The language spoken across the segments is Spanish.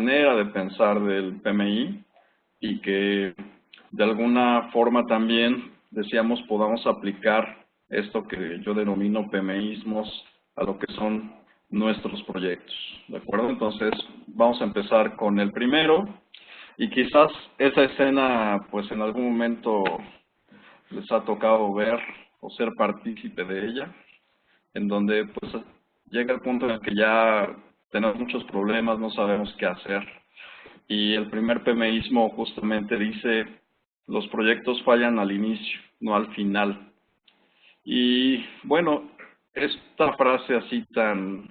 manera de pensar del PMI y que de alguna forma también, decíamos, podamos aplicar esto que yo denomino PMIsmos a lo que son nuestros proyectos, ¿de acuerdo? Entonces, vamos a empezar con el primero y quizás esa escena, pues en algún momento les ha tocado ver o ser partícipe de ella, en donde pues llega el punto en el que ya tenemos muchos problemas, no sabemos qué hacer. Y el primer PMIsmo justamente dice, los proyectos fallan al inicio, no al final. Y bueno, esta frase así tan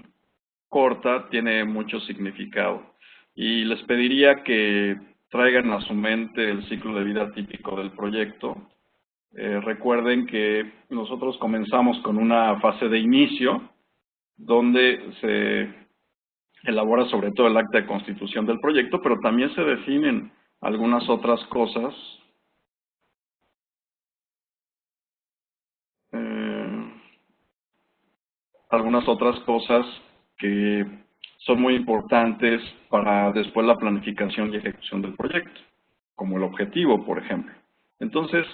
corta tiene mucho significado. Y les pediría que traigan a su mente el ciclo de vida típico del proyecto. Recuerden que nosotros comenzamos con una fase de inicio, donde se elabora sobre todo el acta de constitución del proyecto, pero también se definen algunas otras cosas. eh, Algunas otras cosas que son muy importantes para después la planificación y ejecución del proyecto, como el objetivo, por ejemplo. Entonces,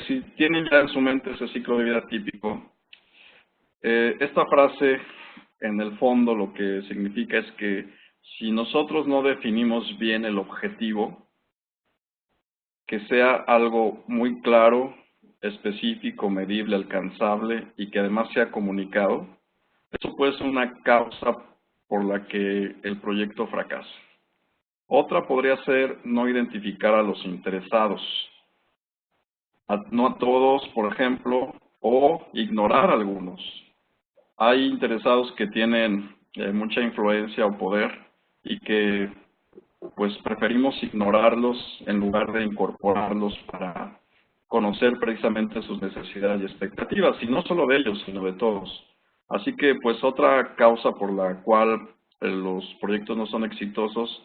si tienen ya en su mente ese ciclo de vida típico, esta frase, en el fondo, lo que significa es que si nosotros no definimos bien el objetivo, que sea algo muy claro, específico, medible, alcanzable y que además sea comunicado, eso puede ser una causa por la que el proyecto fracasa. Otra podría ser no identificar a los interesados, no a todos, por ejemplo, o ignorar a algunos. Hay interesados que tienen mucha influencia o poder y que pues preferimos ignorarlos en lugar de incorporarlos para conocer precisamente sus necesidades y expectativas, y no solo de ellos, sino de todos. Así que pues otra causa por la cual los proyectos no son exitosos,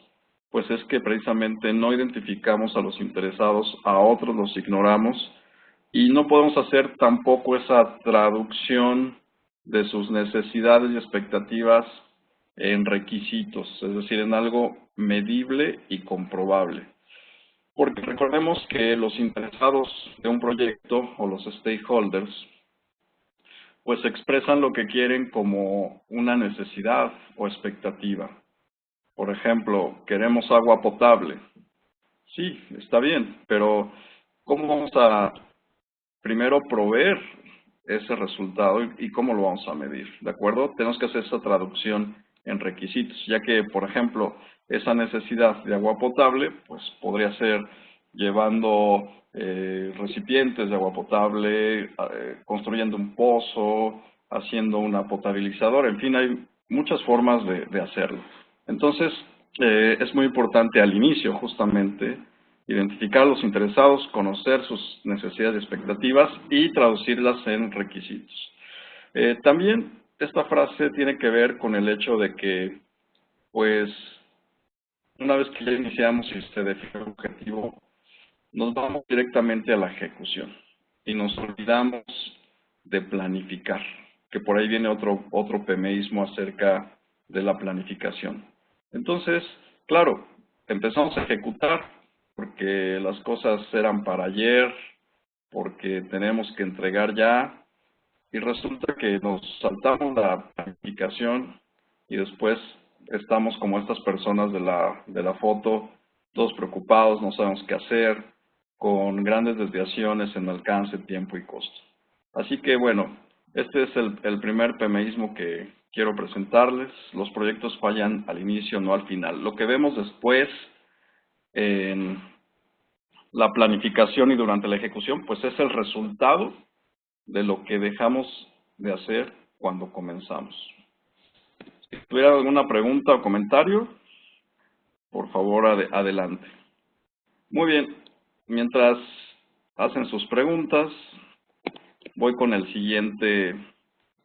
pues es que precisamente no identificamos a los interesados, a otros los ignoramos, y no podemos hacer tampoco esa traducción de sus necesidades y expectativas en requisitos, es decir, en algo medible y comprobable. Porque recordemos que los interesados de un proyecto o los stakeholders pues expresan lo que quieren como una necesidad o expectativa. Por ejemplo, queremos agua potable. Sí, está bien, pero ¿cómo vamos a primero proveer ese resultado y cómo lo vamos a medir? ¿De acuerdo? Tenemos que hacer esa traducción en requisitos, ya que, por ejemplo, esa necesidad de agua potable, pues podría ser llevando recipientes de agua potable, construyendo un pozo, haciendo una potabilizadora, en fin, hay muchas formas de hacerlo. Entonces, es muy importante al inicio, justamente, identificar a los interesados, conocer sus necesidades y expectativas y traducirlas en requisitos. También esta frase tiene que ver con el hecho de que, pues, una vez que ya iniciamos y se define el objetivo, nos vamos directamente a la ejecución y nos olvidamos de planificar, que por ahí viene otro PMIsmo acerca de la planificación. Entonces, claro, empezamos a ejecutar porque las cosas eran para ayer, porque tenemos que entregar ya, y resulta que nos saltamos la planificación y después estamos como estas personas de la foto, todos preocupados, no sabemos qué hacer, con grandes desviaciones en alcance, tiempo y costo. Así que bueno, este es el primer PMIsmo que quiero presentarles. Los proyectos fallan al inicio, no al final. Lo que vemos después en la planificación y durante la ejecución, pues es el resultado de lo que dejamos de hacer cuando comenzamos. Si tuviera alguna pregunta o comentario, por favor adelante. Muy bien, mientras hacen sus preguntas, voy con el siguiente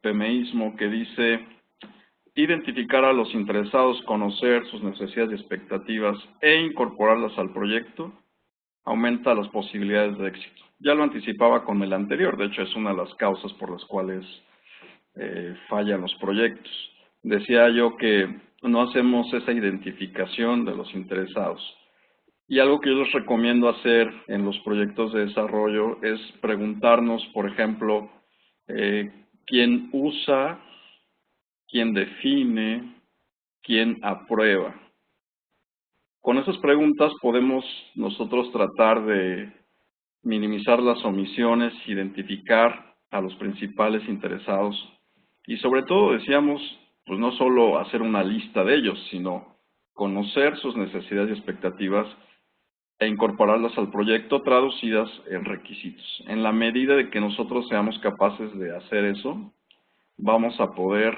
PMIsmo que dice: identificar a los interesados, conocer sus necesidades y expectativas e incorporarlas al proyecto aumenta las posibilidades de éxito. Ya lo anticipaba con el anterior, de hecho es una de las causas por las cuales fallan los proyectos. Decía yo que no hacemos esa identificación de los interesados. Y algo que yo les recomiendo hacer en los proyectos de desarrollo es preguntarnos, por ejemplo, quién usa, quién define, quién aprueba. Con esas preguntas podemos nosotros tratar de minimizar las omisiones, identificar a los principales interesados y sobre todo, decíamos, pues no solo hacer una lista de ellos, sino conocer sus necesidades y expectativas e incorporarlas al proyecto traducidas en requisitos. En la medida de que nosotros seamos capaces de hacer eso, vamos a poder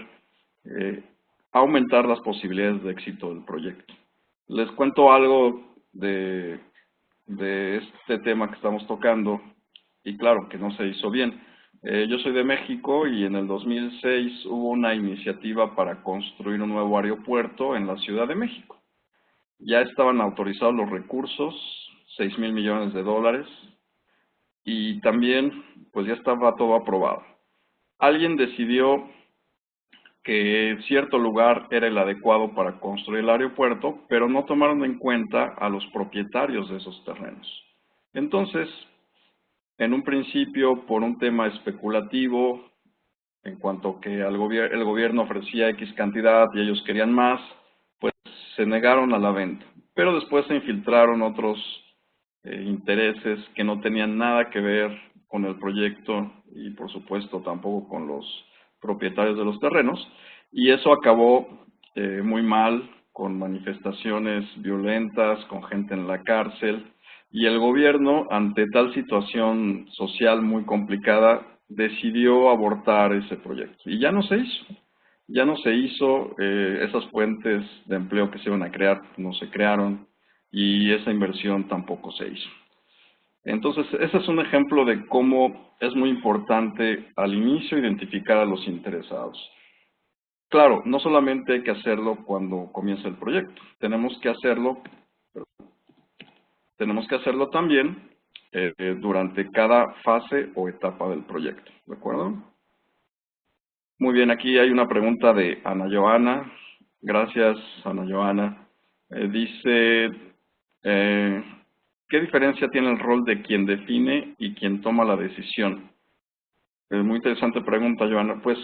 aumentar las posibilidades de éxito del proyecto. Les cuento algo de este tema que estamos tocando, y claro, que no se hizo bien. Yo soy de México y en el 2006 hubo una iniciativa para construir un nuevo aeropuerto en la Ciudad de México. Ya estaban autorizados los recursos, 6,000 millones de dólares, y también pues ya estaba todo aprobado. Alguien decidió que cierto lugar era el adecuado para construir el aeropuerto, pero no tomaron en cuenta a los propietarios de esos terrenos. Entonces, en un principio, por un tema especulativo, en cuanto que el gobierno ofrecía X cantidad y ellos querían más, pues se negaron a la venta. Pero después se infiltraron otros intereses que no tenían nada que ver con el proyecto y por supuesto tampoco con los propietarios de los terrenos, y eso acabó muy mal, con manifestaciones violentas, con gente en la cárcel, y el gobierno, ante tal situación social muy complicada, decidió abortar ese proyecto. Y ya no se hizo. Ya no se hizo, esas fuentes de empleo que se iban a crear no se crearon, y esa inversión tampoco se hizo. Entonces, ese es un ejemplo de cómo es muy importante al inicio identificar a los interesados. Claro, no solamente hay que hacerlo cuando comienza el proyecto, tenemos que hacerlo también durante cada fase o etapa del proyecto, ¿de acuerdo? Muy bien, aquí hay una pregunta de Ana Joana. Gracias, Ana Joana. Dice, ¿qué diferencia tiene el rol de quien define y quien toma la decisión? Muy interesante pregunta, Joana. Pues,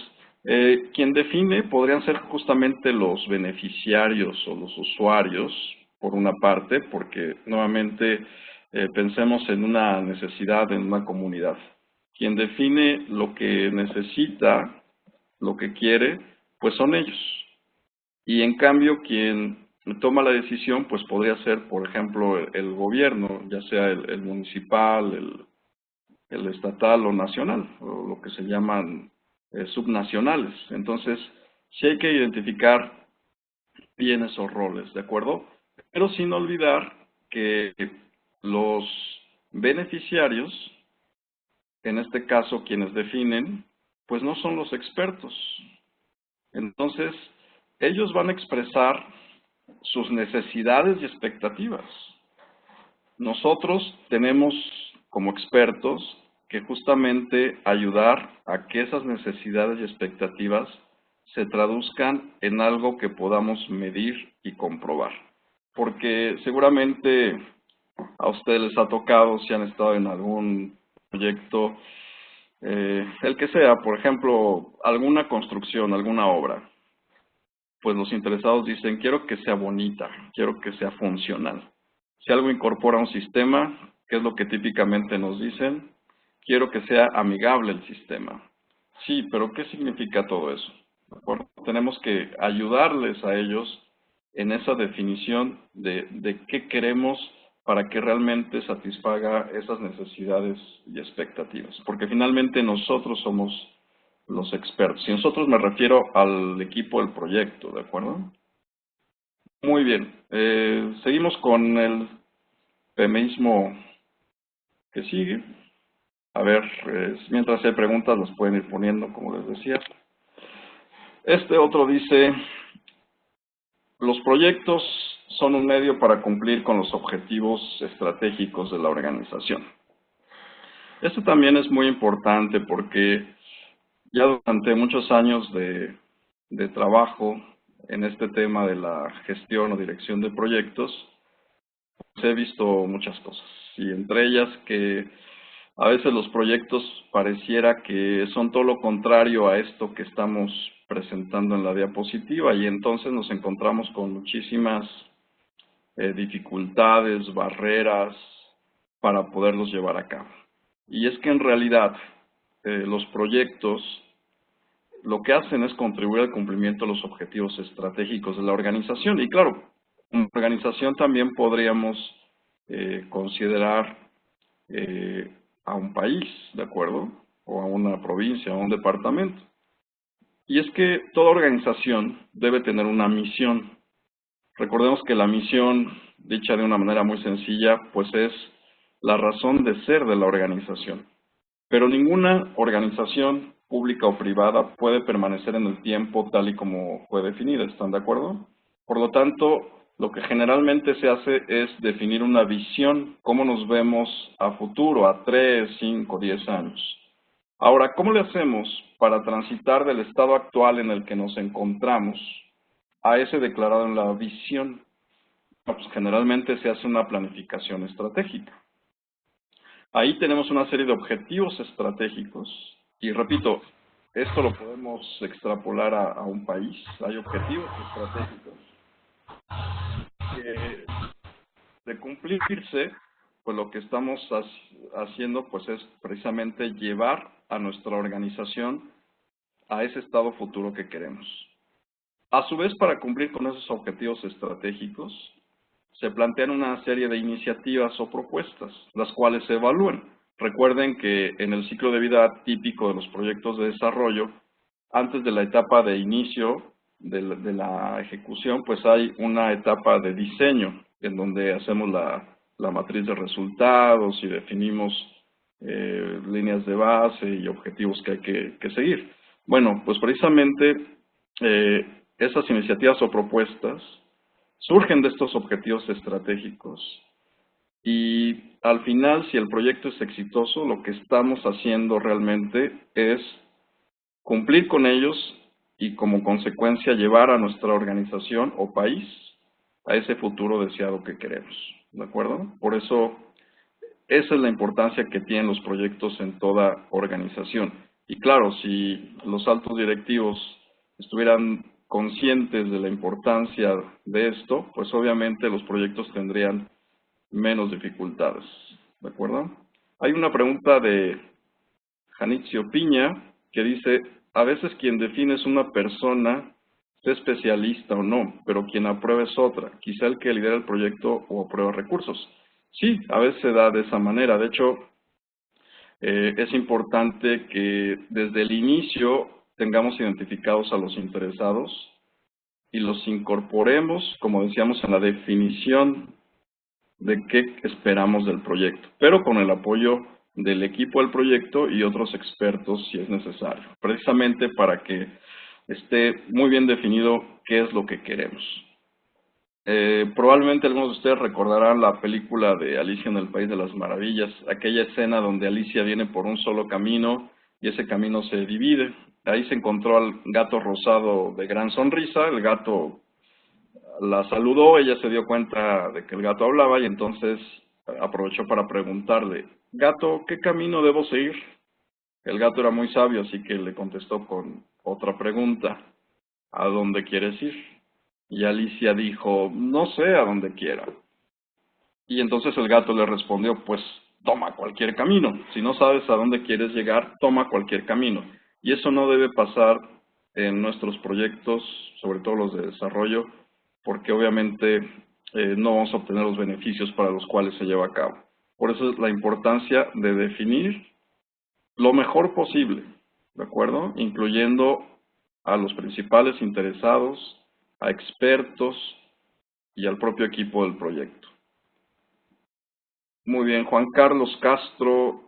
quien define podrían ser justamente los beneficiarios o los usuarios, por una parte, porque nuevamente pensemos en una necesidad en una comunidad. Quien define lo que necesita, lo que quiere, pues son ellos. Y en cambio, quien toma la decisión, pues podría ser, por ejemplo, el gobierno, ya sea el municipal, el estatal o nacional, o lo que se llaman subnacionales. Entonces, sí hay que identificar bien esos roles, ¿de acuerdo? Pero sin olvidar que los beneficiarios, en este caso quienes definen, pues no son los expertos. Entonces, ellos van a expresar sus necesidades y expectativas. Nosotros tenemos como expertos que justamente ayudar a que esas necesidades y expectativas se traduzcan en algo que podamos medir y comprobar. Porque seguramente a ustedes les ha tocado, si han estado en algún proyecto, el que sea, por ejemplo, alguna construcción, alguna obra, pues los interesados dicen, quiero que sea bonita, quiero que sea funcional. Si algo incorpora un sistema, ¿qué es lo que típicamente nos dicen? Quiero que sea amigable el sistema. Sí, pero ¿qué significa todo eso? Bueno, tenemos que ayudarles a ellos en esa definición de qué queremos para que realmente satisfaga esas necesidades y expectativas. Porque finalmente nosotros somos los expertos. Y nosotros me refiero al equipo del proyecto, ¿de acuerdo? Muy bien. Seguimos con el feminismo que sigue. A ver, mientras hay preguntas, las pueden ir poniendo, como les decía. Este otro dice, los proyectos son un medio para cumplir con los objetivos estratégicos de la organización. Esto también es muy importante porque ya durante muchos años de trabajo en este tema de la gestión o dirección de proyectos, pues he visto muchas cosas. Y entre ellas que a veces los proyectos pareciera que son todo lo contrario a esto que estamos presentando en la diapositiva y entonces nos encontramos con muchísimas dificultades, barreras para poderlos llevar a cabo. Y es que en realidad los proyectos lo que hacen es contribuir al cumplimiento de los objetivos estratégicos de la organización. Y claro, como organización también podríamos considerar a un país, ¿de acuerdo? O a una provincia, a un departamento. Y es que toda organización debe tener una misión. Recordemos que la misión, dicha de una manera muy sencilla, pues es la razón de ser de la organización. Pero ninguna organización pública o privada puede permanecer en el tiempo tal y como fue definida, ¿están de acuerdo? Por lo tanto, lo que generalmente se hace es definir una visión, cómo nos vemos a futuro, a 3, 5, 10 años. Ahora, ¿cómo le hacemos para transitar del estado actual en el que nos encontramos a ese declarado en la visión? Pues generalmente se hace una planificación estratégica. Ahí tenemos una serie de objetivos estratégicos y repito, esto lo podemos extrapolar a un país. Hay objetivos estratégicos que de cumplirse, pues lo que estamos haciendo pues es precisamente llevar a nuestra organización a ese estado futuro que queremos. A su vez, para cumplir con esos objetivos estratégicos, se plantean una serie de iniciativas o propuestas, las cuales se evalúan. Recuerden que en el ciclo de vida típico de los proyectos de desarrollo, antes de la etapa de inicio de la ejecución, pues hay una etapa de diseño, en donde hacemos la matriz de resultados y definimos líneas de base y objetivos que hay que seguir. Bueno, pues precisamente esas iniciativas o propuestas surgen de estos objetivos estratégicos y al final, si el proyecto es exitoso, lo que estamos haciendo realmente es cumplir con ellos y como consecuencia llevar a nuestra organización o país a ese futuro deseado que queremos, ¿de acuerdo? Por eso, esa es la importancia que tienen los proyectos en toda organización. Y claro, si los altos directivos estuvieran conscientes de la importancia de esto, pues obviamente los proyectos tendrían menos dificultades, ¿de acuerdo? Hay una pregunta de Janitzio Piña que dice, a veces quien define es una persona, sea especialista o no, pero quien aprueba es otra, quizá el que lidera el proyecto o aprueba recursos. Sí, a veces se da de esa manera. De hecho, es importante que desde el inicio tengamos identificados a los interesados y los incorporemos, como decíamos, en la definición de qué esperamos del proyecto, pero con el apoyo del equipo del proyecto y otros expertos si es necesario, precisamente para que esté muy bien definido qué es lo que queremos. Probablemente algunos de ustedes recordarán la película de Alicia en el País de las Maravillas, aquella escena donde Alicia viene por un solo camino y ese camino se divide. Ahí se encontró al gato rosado de gran sonrisa, el gato la saludó, ella se dio cuenta de que el gato hablaba y entonces aprovechó para preguntarle, gato, ¿qué camino debo seguir? El gato era muy sabio, así que le contestó con otra pregunta, ¿a dónde quieres ir? Y Alicia dijo, no sé a dónde quiera. Y entonces el gato le respondió, pues toma cualquier camino. Si no sabes a dónde quieres llegar, toma cualquier camino. Y eso no debe pasar en nuestros proyectos, sobre todo los de desarrollo, porque obviamente no vamos a obtener los beneficios para los cuales se lleva a cabo. Por eso es la importancia de definir lo mejor posible, ¿de acuerdo? Incluyendo a los principales interesados, a expertos y al propio equipo del proyecto. Muy bien, Juan Carlos Castro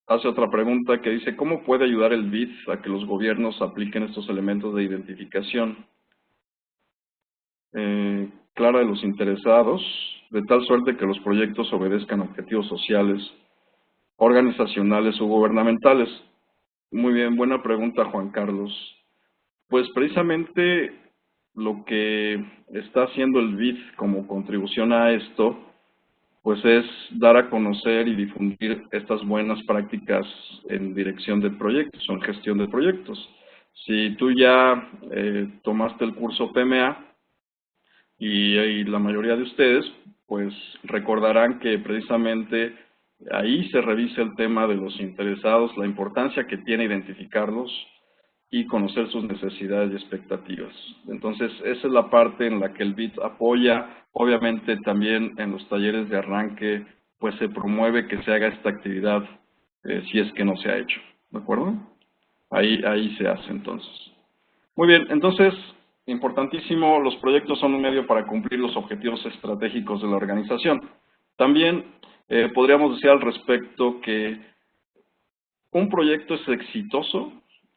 hace otra pregunta que dice, ¿cómo puede ayudar el BID a que los gobiernos apliquen estos elementos de identificación clara de los interesados, de tal suerte que los proyectos obedezcan objetivos sociales, organizacionales o gubernamentales? Muy bien, buena pregunta, Juan Carlos. Pues precisamente lo que está haciendo el BID como contribución a esto, pues es dar a conocer y difundir estas buenas prácticas en dirección de proyectos o en gestión de proyectos. Si tú ya tomaste el curso PMA y la mayoría de ustedes, pues recordarán que precisamente ahí se revisa el tema de los interesados, la importancia que tiene identificarlos y conocer sus necesidades y expectativas. Entonces, esa es la parte en la que el BID apoya. Obviamente también en los talleres de arranque, pues se promueve que se haga esta actividad si es que no se ha hecho. ¿De acuerdo? Ahí se hace entonces. Muy bien, entonces, importantísimo, los proyectos son un medio para cumplir los objetivos estratégicos de la organización. También podríamos decir al respecto que un proyecto es exitoso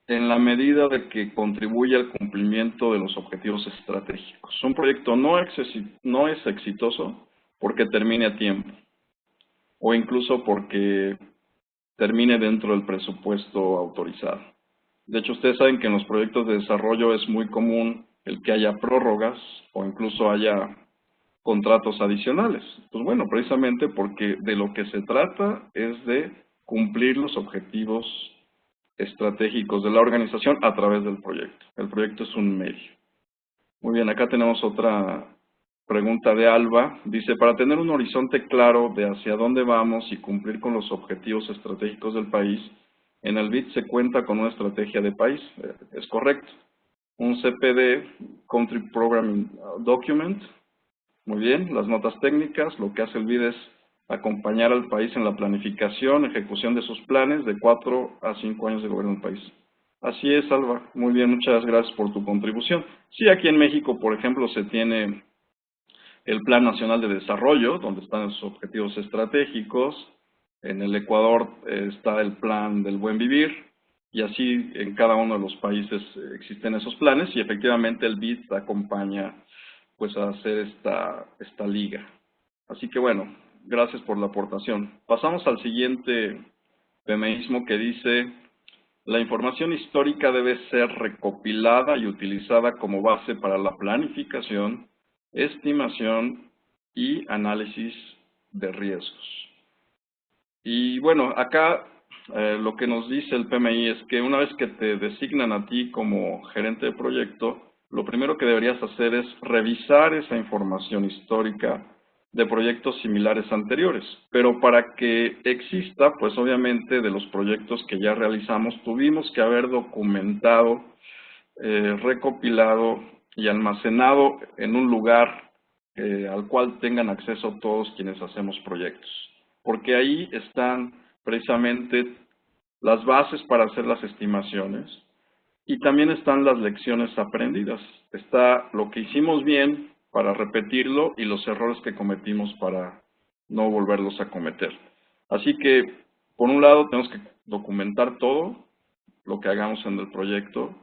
en la medida de que contribuye al cumplimiento de los objetivos estratégicos. Un proyecto no es exitoso porque termine a tiempo o incluso porque termine dentro del presupuesto autorizado. De hecho, ustedes saben que en los proyectos de desarrollo es muy común el que haya prórrogas o incluso haya contratos adicionales. Pues bueno, precisamente porque de lo que se trata es de cumplir los objetivos estratégicos de la organización a través del proyecto. El proyecto es un medio. Muy bien, acá tenemos otra pregunta de Alba. Dice, para tener un horizonte claro de hacia dónde vamos y cumplir con los objetivos estratégicos del país, en el BID se cuenta con una estrategia de país. Es correcto. Un CPD, Country Programming Document. Muy bien, las notas técnicas, lo que hace el BID es acompañar al país en la planificación, ejecución de sus planes de 4 a 5 años de gobierno del país. Así es, Alba. Muy bien, muchas gracias por tu contribución. Sí, aquí en México, por ejemplo, se tiene el Plan Nacional de Desarrollo, donde están sus objetivos estratégicos. En el Ecuador está el Plan del Buen Vivir, y así en cada uno de los países existen esos planes, y efectivamente el BID acompaña pues a hacer esta liga. Así que bueno, gracias por la aportación. Pasamos al siguiente PMIsmo que dice, la información histórica debe ser recopilada y utilizada como base para la planificación, estimación y análisis de riesgos. Y bueno, acá lo que nos dice el PMI es que una vez que te designan a ti como gerente de proyecto, lo primero que deberías hacer es revisar esa información histórica de proyectos similares anteriores. Pero para que exista, pues obviamente de los proyectos que ya realizamos, tuvimos que haber documentado, recopilado y almacenado en un lugar al cual tengan acceso todos quienes hacemos proyectos. Porque ahí están precisamente las bases para hacer las estimaciones y también están las lecciones aprendidas. Está lo que hicimos bien para repetirlo y los errores que cometimos para no volverlos a cometer. Así que, por un lado, tenemos que documentar todo lo que hagamos en el proyecto.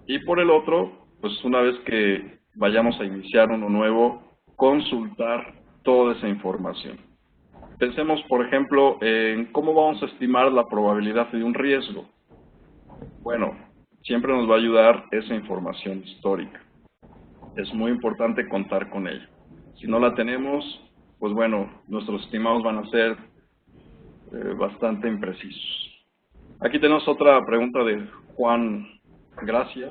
Y por el otro, pues una vez que vayamos a iniciar uno nuevo, consultar toda esa información. Pensemos, por ejemplo, en cómo vamos a estimar la probabilidad de un riesgo. Bueno, siempre nos va a ayudar esa información histórica. Es muy importante contar con ella. Si no la tenemos, pues bueno, nuestros estimados van a ser bastante imprecisos. Aquí tenemos otra pregunta de Juan Gracia,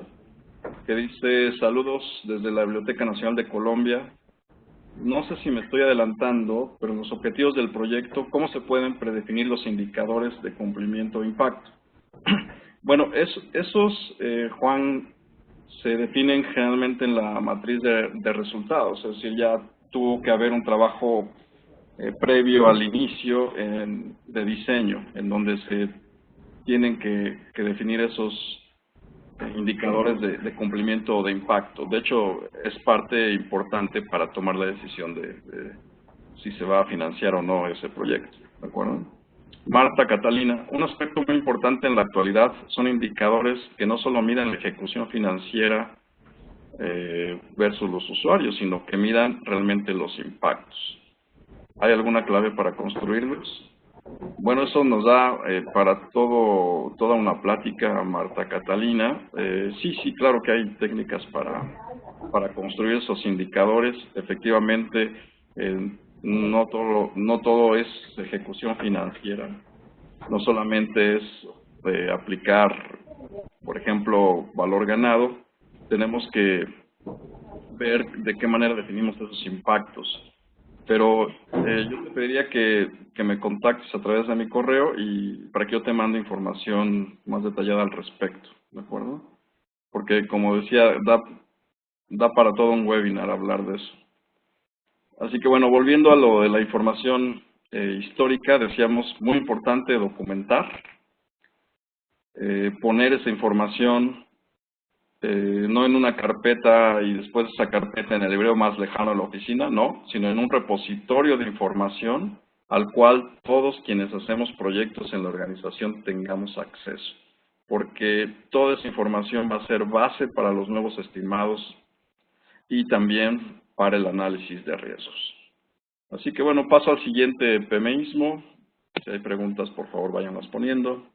que dice, saludos desde la Biblioteca Nacional de Colombia. No sé si me estoy adelantando, pero en los objetivos del proyecto, ¿cómo se pueden predefinir los indicadores de cumplimiento o impacto? Bueno, esos, Juan, se definen generalmente en la matriz de resultados, es decir, ya tuvo que haber un trabajo previo al inicio de diseño, en donde se tienen que definir esos indicadores de cumplimiento o de impacto. De hecho, es parte importante para tomar la decisión de si se va a financiar o no ese proyecto. ¿De acuerdo? Marta Catalina, un aspecto muy importante en la actualidad son indicadores que no solo midan la ejecución financiera versus los usuarios, sino que midan realmente los impactos. ¿Hay alguna clave para construirlos? Bueno, eso nos da para toda una plática, Marta Catalina. Sí, claro que hay técnicas para construir esos indicadores. Efectivamente, no todo es ejecución financiera. No solamente es aplicar, por ejemplo, valor ganado. Tenemos que ver de qué manera definimos esos impactos. Pero yo te pediría que me contactes a través de mi correo y para que yo te mande información más detallada al respecto, ¿de acuerdo? Porque como decía, da para todo un webinar hablar de eso. Así que bueno, volviendo a lo de la información histórica, decíamos, muy importante documentar, poner esa información no en una carpeta y después esa carpeta en el librero más lejano de la oficina, no, sino en un repositorio de información al cual todos quienes hacemos proyectos en la organización tengamos acceso, porque toda esa información va a ser base para los nuevos estimados y también para el análisis de riesgos. Así que bueno, paso al siguiente PMismo. Si hay preguntas, por favor, váyanlas poniendo.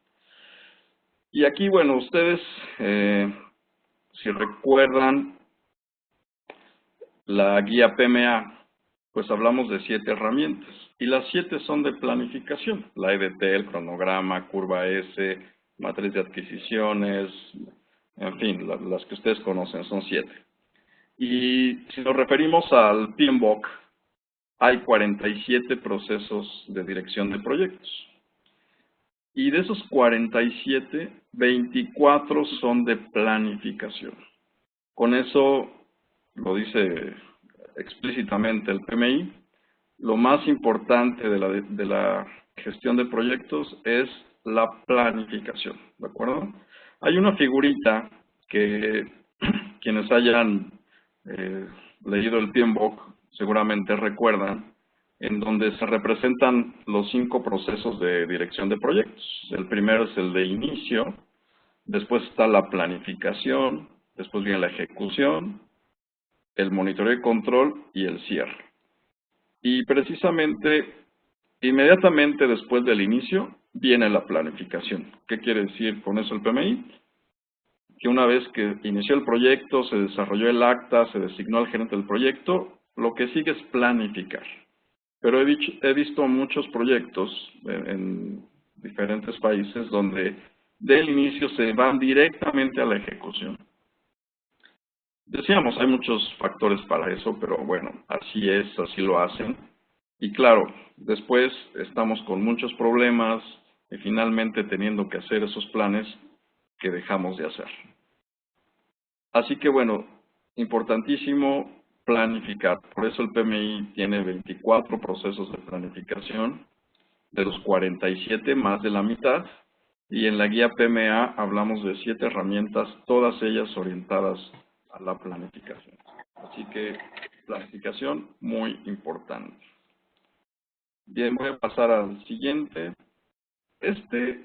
Y aquí, bueno, ustedes, si recuerdan, la guía PMA, pues hablamos de 7 herramientas y las 7 son de planificación, la EDT, el cronograma, curva S, matriz de adquisiciones, en fin, las que ustedes conocen, son 7. Y si nos referimos al PMBOK, hay 47 procesos de dirección de proyectos. Y de esos 47, 24 son de planificación. Con eso lo dice explícitamente el PMI, lo más importante de la gestión de proyectos es la planificación, ¿de acuerdo? Hay una figurita que quienes hayan leído el PMBOK seguramente recuerdan, en donde se representan los 5 procesos de dirección de proyectos. El primero es el de inicio, después está la planificación, después viene la ejecución, el monitoreo y control y el cierre. Y precisamente, inmediatamente después del inicio, viene la planificación. ¿Qué quiere decir con eso el PMI? Que una vez que inició el proyecto, se desarrolló el acta, se designó al gerente del proyecto, lo que sigue es planificar. Pero he visto muchos proyectos en diferentes países donde del inicio se van directamente a la ejecución. Decíamos, hay muchos factores para eso, pero bueno, así es, así lo hacen. Y claro, después estamos con muchos problemas y finalmente teniendo que hacer esos planes que dejamos de hacer. Así que bueno, importantísimo planificar. Por eso el PMI tiene 24 procesos de planificación, de los 47 más de la mitad. Y en la guía PMA hablamos de 7 herramientas, todas ellas orientadas a la planificación. Así que planificación muy importante. Bien, voy a pasar al siguiente. Este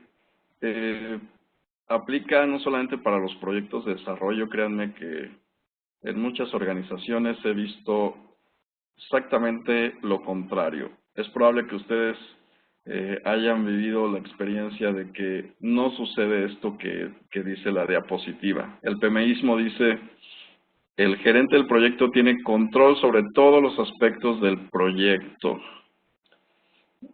aplica no solamente para los proyectos de desarrollo, créanme que en muchas organizaciones he visto exactamente lo contrario. Es probable que ustedes hayan vivido la experiencia de que no sucede esto que dice la diapositiva. El PMIsmo dice, el gerente del proyecto tiene control sobre todos los aspectos del proyecto.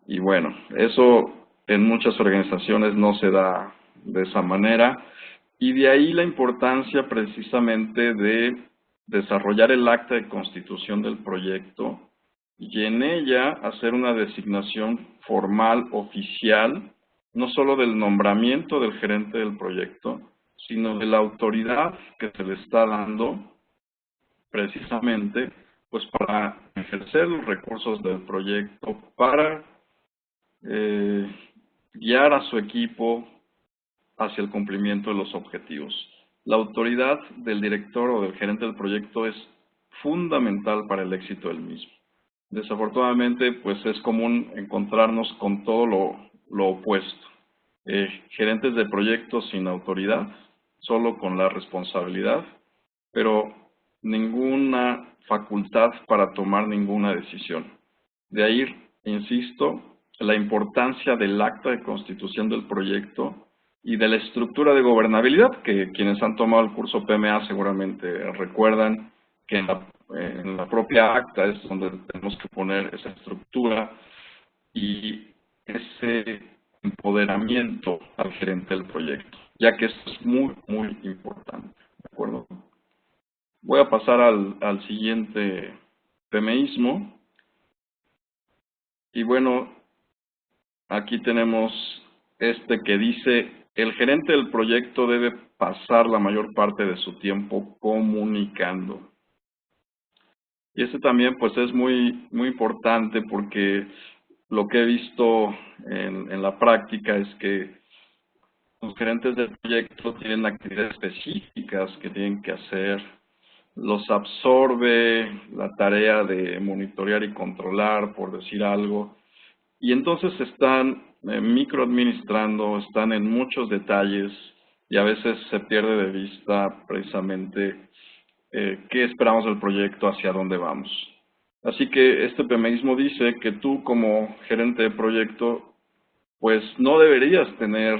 Y bueno, eso en muchas organizaciones no se da de esa manera. Y de ahí la importancia precisamente de desarrollar el acta de constitución del proyecto y en ella hacer una designación formal, oficial, no solo del nombramiento del gerente del proyecto, sino de la autoridad que se le está dando precisamente pues para ejercer los recursos del proyecto, para guiar a su equipo hacia el cumplimiento de los objetivos. La autoridad del director o del gerente del proyecto es fundamental para el éxito del mismo. Desafortunadamente, pues es común encontrarnos con todo lo opuesto. Gerentes de proyectos sin autoridad, solo con la responsabilidad, pero ninguna facultad para tomar ninguna decisión. De ahí, insisto, la importancia del acta de constitución del proyecto y de la estructura de gobernabilidad, que quienes han tomado el curso PMA seguramente recuerdan que en la propia acta es donde tenemos que poner esa estructura y ese empoderamiento al gerente del proyecto, ya que esto es muy, muy importante. ¿De acuerdo? Voy a pasar al siguiente PMIsmo. Y bueno, aquí tenemos este que dice, el gerente del proyecto debe pasar la mayor parte de su tiempo comunicando. Y este también pues es muy, muy importante porque lo que he visto en la práctica es que los gerentes del proyecto tienen actividades específicas que tienen que hacer, los absorbe la tarea de monitorear y controlar, por decir algo, y entonces están microadministrando, están en muchos detalles y a veces se pierde de vista precisamente qué esperamos del proyecto, hacia dónde vamos. Así que este PMIsmo dice que tú como gerente de proyecto, pues no deberías tener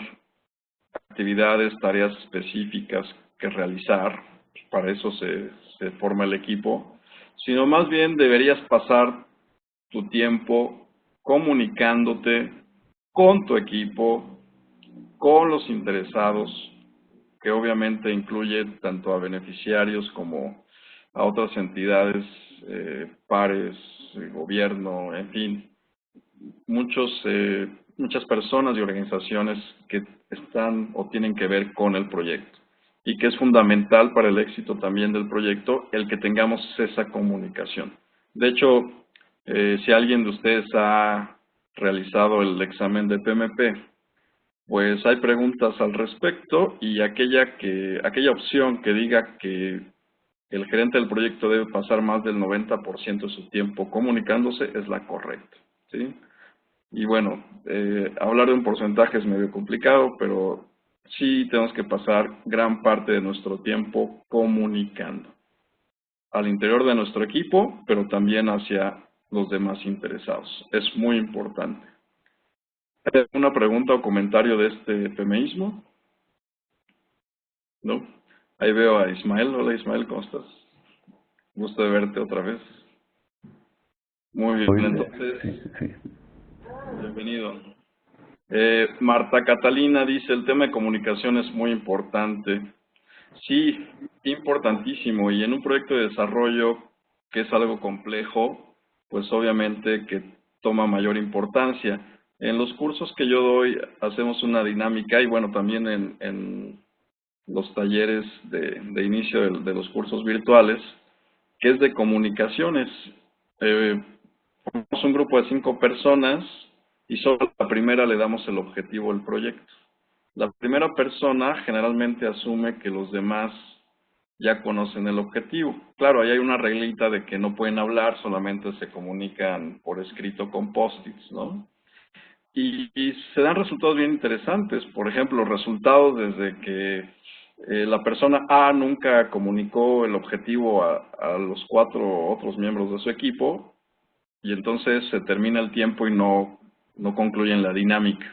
actividades, tareas específicas que realizar, para eso se forma el equipo, sino más bien deberías pasar tu tiempo comunicándote con tu equipo, con los interesados, que obviamente incluye tanto a beneficiarios como a otras entidades, pares, gobierno, en fin, muchas personas y organizaciones que están o tienen que ver con el proyecto y que es fundamental para el éxito también del proyecto el que tengamos esa comunicación. De hecho, si alguien de ustedes ha realizado el examen de PMP, pues hay preguntas al respecto y aquella opción que diga que el gerente del proyecto debe pasar más del 90% de su tiempo comunicándose es la correcta, ¿sí? Y bueno, hablar de un porcentaje es medio complicado, pero sí tenemos que pasar gran parte de nuestro tiempo comunicando al interior de nuestro equipo, pero también hacia los demás interesados. Es muy importante. ¿Hay alguna pregunta o comentario de este PMIsmo? ¿No? Ahí veo a Ismael. Hola Ismael, ¿cómo estás? Gusto de verte otra vez. Muy bien, entonces, bienvenido. Marta Catalina dice, el tema de comunicación es muy importante. Sí, importantísimo. Y en un proyecto de desarrollo que es algo complejo, pues obviamente que toma mayor importancia. En los cursos que yo doy hacemos una dinámica y bueno, también en los talleres de inicio de los cursos virtuales, que es de comunicaciones. Somos un grupo de 5 personas y solo a la primera le damos el objetivo del proyecto. La primera persona generalmente asume que los demás ya conocen el objetivo. Claro, ahí hay una reglita de que no pueden hablar, solamente se comunican por escrito con post-its, ¿no? Y se dan resultados bien interesantes. Por ejemplo, resultados desde que la persona A nunca comunicó el objetivo a los 4 otros miembros de su equipo y entonces se termina el tiempo y no concluyen la dinámica.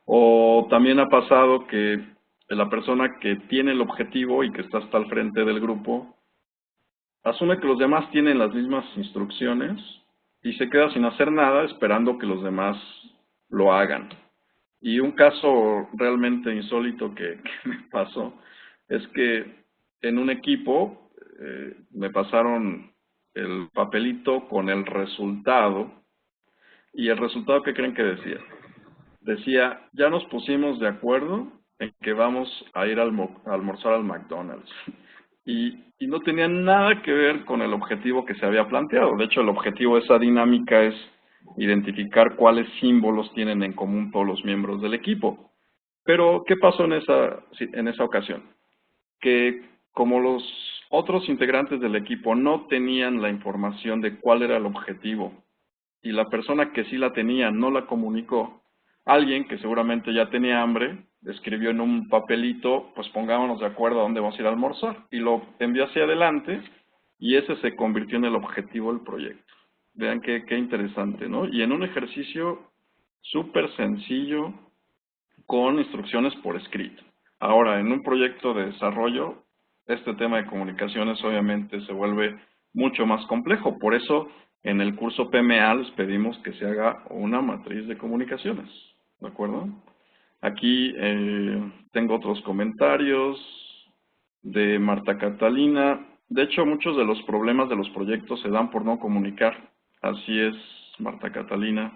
O también ha pasado que la persona que tiene el objetivo y que está hasta el frente del grupo asume que los demás tienen las mismas instrucciones y se queda sin hacer nada esperando que los demás lo hagan. Y un caso realmente insólito que me pasó es que en un equipo me pasaron el papelito con el resultado y el resultado, ¿qué creen que decía? Decía, ya nos pusimos de acuerdo en que vamos a ir a almorzar al McDonald's. Y no tenía nada que ver con el objetivo que se había planteado. De hecho, el objetivo de esa dinámica es identificar cuáles símbolos tienen en común todos los miembros del equipo. Pero, ¿qué pasó en esa ocasión? Que como los otros integrantes del equipo no tenían la información de cuál era el objetivo y la persona que sí la tenía no la comunicó, alguien que seguramente ya tenía hambre escribió en un papelito, pues pongámonos de acuerdo a dónde vamos a ir a almorzar, y lo envió hacia adelante y ese se convirtió en el objetivo del proyecto. Vean qué interesante, ¿no? Y en un ejercicio súper sencillo, con instrucciones por escrito. Ahora, en un proyecto de desarrollo, este tema de comunicaciones obviamente se vuelve mucho más complejo. Por eso, en el curso PMA les pedimos que se haga una matriz de comunicaciones. ¿De acuerdo? Aquí tengo otros comentarios de Marta Catalina. De hecho, muchos de los problemas de los proyectos se dan por no comunicar. Así es, Marta Catalina.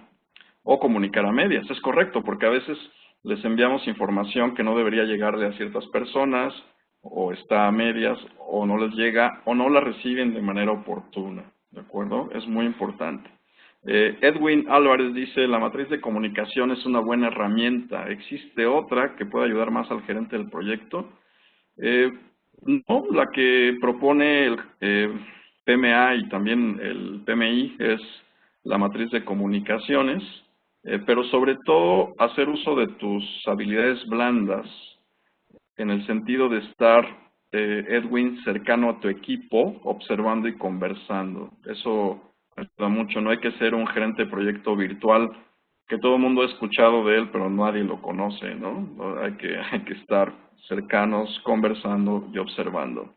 O comunicar a medias, es correcto, porque a veces les enviamos información que no debería llegarle a ciertas personas, o está a medias, o no les llega, o no la reciben de manera oportuna, ¿de acuerdo? Es muy importante. Edwin Álvarez dice, la matriz de comunicación es una buena herramienta. ¿Existe otra que pueda ayudar más al gerente del proyecto? No, la que propone el PMA y también el PMI es la matriz de comunicaciones, pero sobre todo hacer uso de tus habilidades blandas en el sentido de estar, Edwin, cercano a tu equipo, observando y conversando. Eso ayuda mucho. No hay que ser un gerente de proyecto virtual que todo el mundo ha escuchado de él, pero nadie lo conoce, ¿no? Hay que estar cercanos, conversando y observando.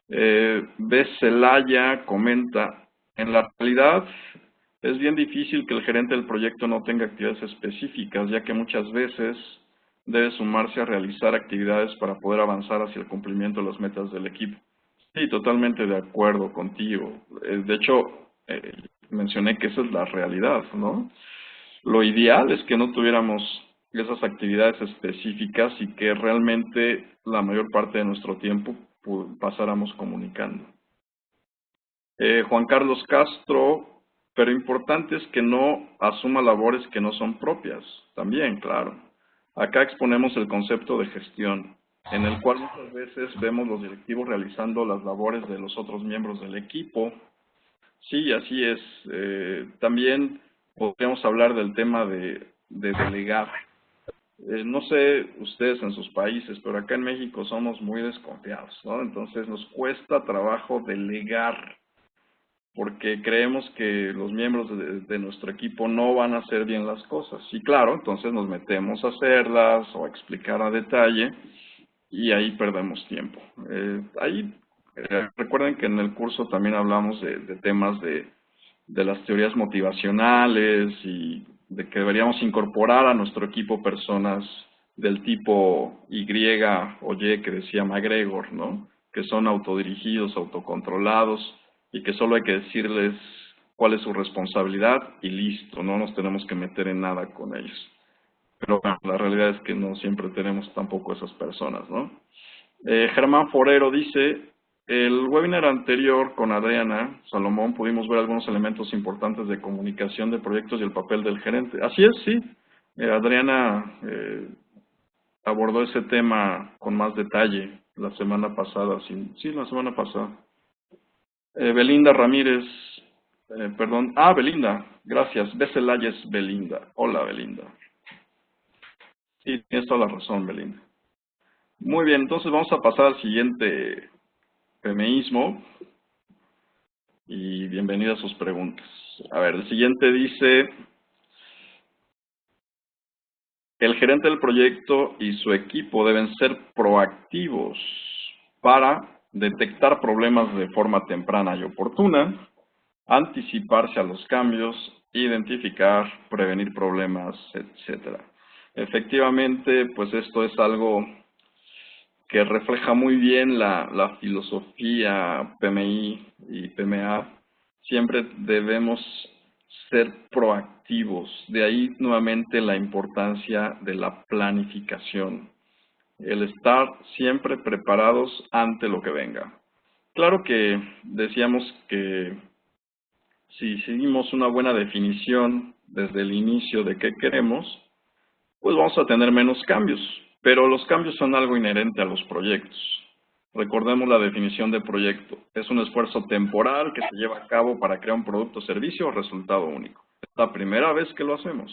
B. Celaya comenta, en la realidad es bien difícil que el gerente del proyecto no tenga actividades específicas, ya que muchas veces debe sumarse a realizar actividades para poder avanzar hacia el cumplimiento de las metas del equipo. Sí, totalmente de acuerdo contigo. De hecho, mencioné que esa es la realidad, ¿no? Lo ideal es que no tuviéramos esas actividades específicas y que realmente la mayor parte de nuestro tiempo pasáramos comunicando. Juan Carlos Castro, pero importante es que no asuma labores que no son propias. También, claro. Acá exponemos el concepto de gestión, en el cual muchas veces vemos los directivos realizando las labores de los otros miembros del equipo. Sí, así es. También podríamos hablar del tema de delegar. No sé ustedes en sus países, pero acá en México somos muy desconfiados, ¿no? Entonces nos cuesta trabajo delegar porque creemos que los miembros de nuestro equipo no van a hacer bien las cosas. Y claro, entonces nos metemos a hacerlas o a explicar a detalle y ahí perdemos tiempo. Recuerden que en el curso también hablamos de temas de las teorías motivacionales y de que deberíamos incorporar a nuestro equipo personas del tipo Y o Y que decía McGregor, ¿no? Que son autodirigidos, autocontrolados y que solo hay que decirles cuál es su responsabilidad y listo, no nos tenemos que meter en nada con ellos. Pero bueno, la realidad es que no siempre tenemos tampoco esas personas, ¿no? Germán Forero dice, el webinar anterior con Adriana Salomón pudimos ver algunos elementos importantes de comunicación de proyectos y el papel del gerente. Así es, sí. Adriana abordó ese tema con más detalle la semana pasada. Sí, la semana pasada. Belinda Ramírez, perdón. Ah, Belinda, gracias. Becelaya es Belinda. Hola, Belinda. Sí, tienes toda la razón, Belinda. Muy bien, entonces vamos a pasar al siguiente PMismo y bienvenida a sus preguntas. A ver, el siguiente dice, el gerente del proyecto y su equipo deben ser proactivos para detectar problemas de forma temprana y oportuna, anticiparse a los cambios, identificar, prevenir problemas, etcétera. Efectivamente, pues esto es algo que refleja muy bien la filosofía PMI y PMA. Siempre debemos ser proactivos. De ahí nuevamente la importancia de la planificación. El estar siempre preparados ante lo que venga. Claro que decíamos que si seguimos una buena definición desde el inicio de qué queremos, pues vamos a tener menos cambios, pero los cambios son algo inherente a los proyectos. Recordemos la definición de proyecto. Es un esfuerzo temporal que se lleva a cabo para crear un producto, servicio o resultado único. Es la primera vez que lo hacemos.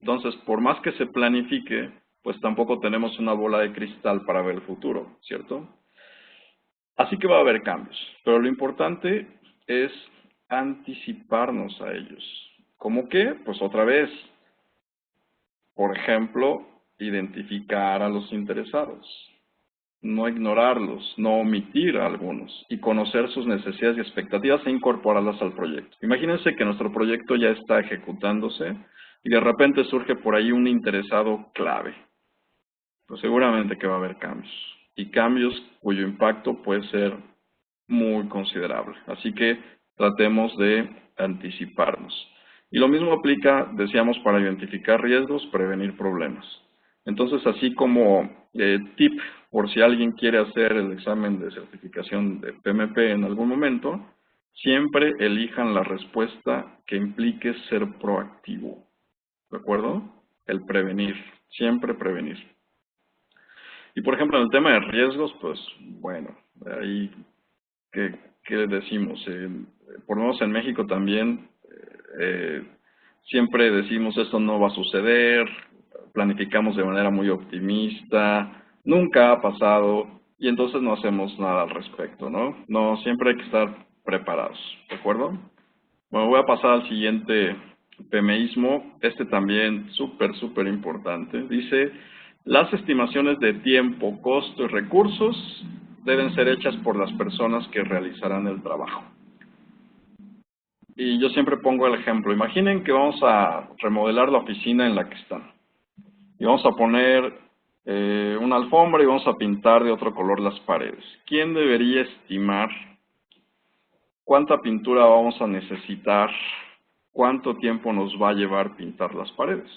Entonces, por más que se planifique, pues tampoco tenemos una bola de cristal para ver el futuro, ¿cierto? Así que va a haber cambios, pero lo importante es anticiparnos a ellos. ¿Cómo qué? Pues otra vez, Por ejemplo, identificar a los interesados, no ignorarlos, no omitir a algunos y conocer sus necesidades y expectativas e incorporarlas al proyecto. Imagínense que nuestro proyecto ya está ejecutándose y de repente surge por ahí un interesado clave. Pues seguramente que va a haber cambios y cambios cuyo impacto puede ser muy considerable. Así que tratemos de anticiparnos. Y lo mismo aplica, decíamos, para identificar riesgos, prevenir problemas. Entonces, así como tip, por si alguien quiere hacer el examen de certificación de PMP en algún momento, siempre elijan la respuesta que implique ser proactivo. ¿De acuerdo? El prevenir, siempre prevenir. Y por ejemplo, en el tema de riesgos, pues bueno, ahí, ¿qué decimos? Por lo menos en México también, siempre decimos esto no va a suceder, planificamos de manera muy optimista, nunca ha pasado, y entonces no hacemos nada al respecto, ¿no? No, siempre hay que estar preparados, ¿de acuerdo? Bueno, voy a pasar al siguiente PMismo, este también súper importante. Dice, las estimaciones de tiempo, costo y recursos deben ser hechas por las personas que realizarán el trabajo. Y yo siempre pongo el ejemplo. Imaginen que vamos a remodelar la oficina en la que están. Y vamos a poner una alfombra y vamos a pintar de otro color las paredes. ¿Quién debería estimar cuánta pintura vamos a necesitar? ¿Cuánto tiempo nos va a llevar pintar las paredes?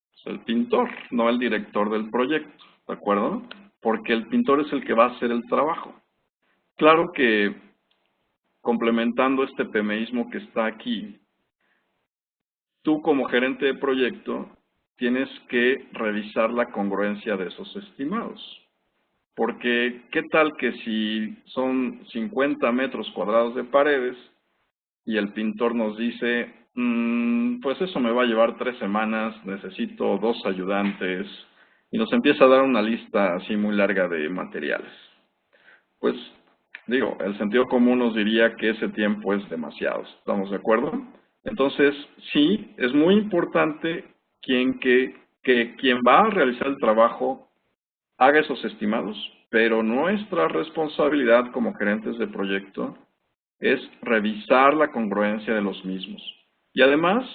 Pues el pintor, no el director del proyecto, ¿de acuerdo? Porque el pintor es el que va a hacer el trabajo. Claro que, complementando este PMismo que está aquí, tú como gerente de proyecto tienes que revisar la congruencia de esos estimados. Porque, ¿qué tal que si son 50 metros cuadrados de paredes y el pintor nos dice, pues eso me va a llevar 3 semanas, necesito 2 ayudantes, y nos empieza a dar una lista así muy larga de materiales? Pues, digo, el sentido común nos diría que ese tiempo es demasiado, ¿estamos de acuerdo? Entonces, sí, es muy importante que quien va a realizar el trabajo haga esos estimados, pero nuestra responsabilidad como gerentes de proyecto es revisar la congruencia de los mismos. Y además,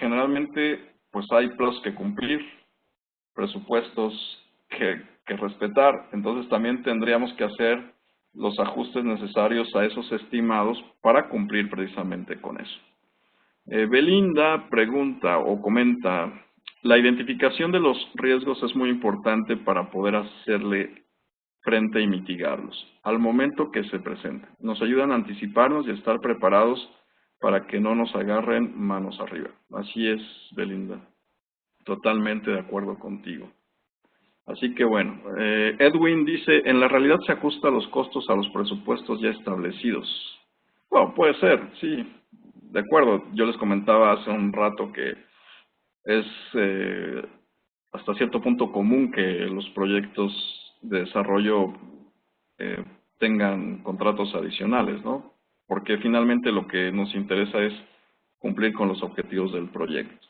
generalmente, pues hay plazos que cumplir, presupuestos que respetar. Entonces también tendríamos que hacer los ajustes necesarios a esos estimados para cumplir precisamente con eso. Belinda pregunta o comenta, la identificación de los riesgos es muy importante para poder hacerle frente y mitigarlos al momento que se presenten. Nos ayudan a anticiparnos y a estar preparados para que no nos agarren manos arriba. Así es, Belinda. Totalmente de acuerdo contigo. Así que bueno, Edwin dice, en la realidad se ajusta los costos a los presupuestos ya establecidos. Bueno, puede ser, sí. De acuerdo, yo les comentaba hace un rato que es hasta cierto punto común que los proyectos de desarrollo tengan contratos adicionales, ¿no? Porque finalmente lo que nos interesa es cumplir con los objetivos del proyecto.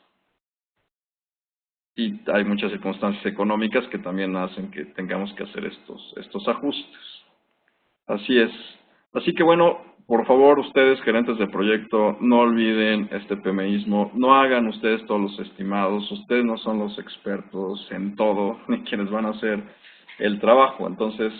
Y hay muchas circunstancias económicas que también hacen que tengamos que hacer estos ajustes. Así es. Así que bueno, por favor, ustedes, gerentes de proyecto, no olviden este PMismo, no hagan ustedes todos los estimados, ustedes no son los expertos en todo, ni quienes van a hacer el trabajo. Entonces,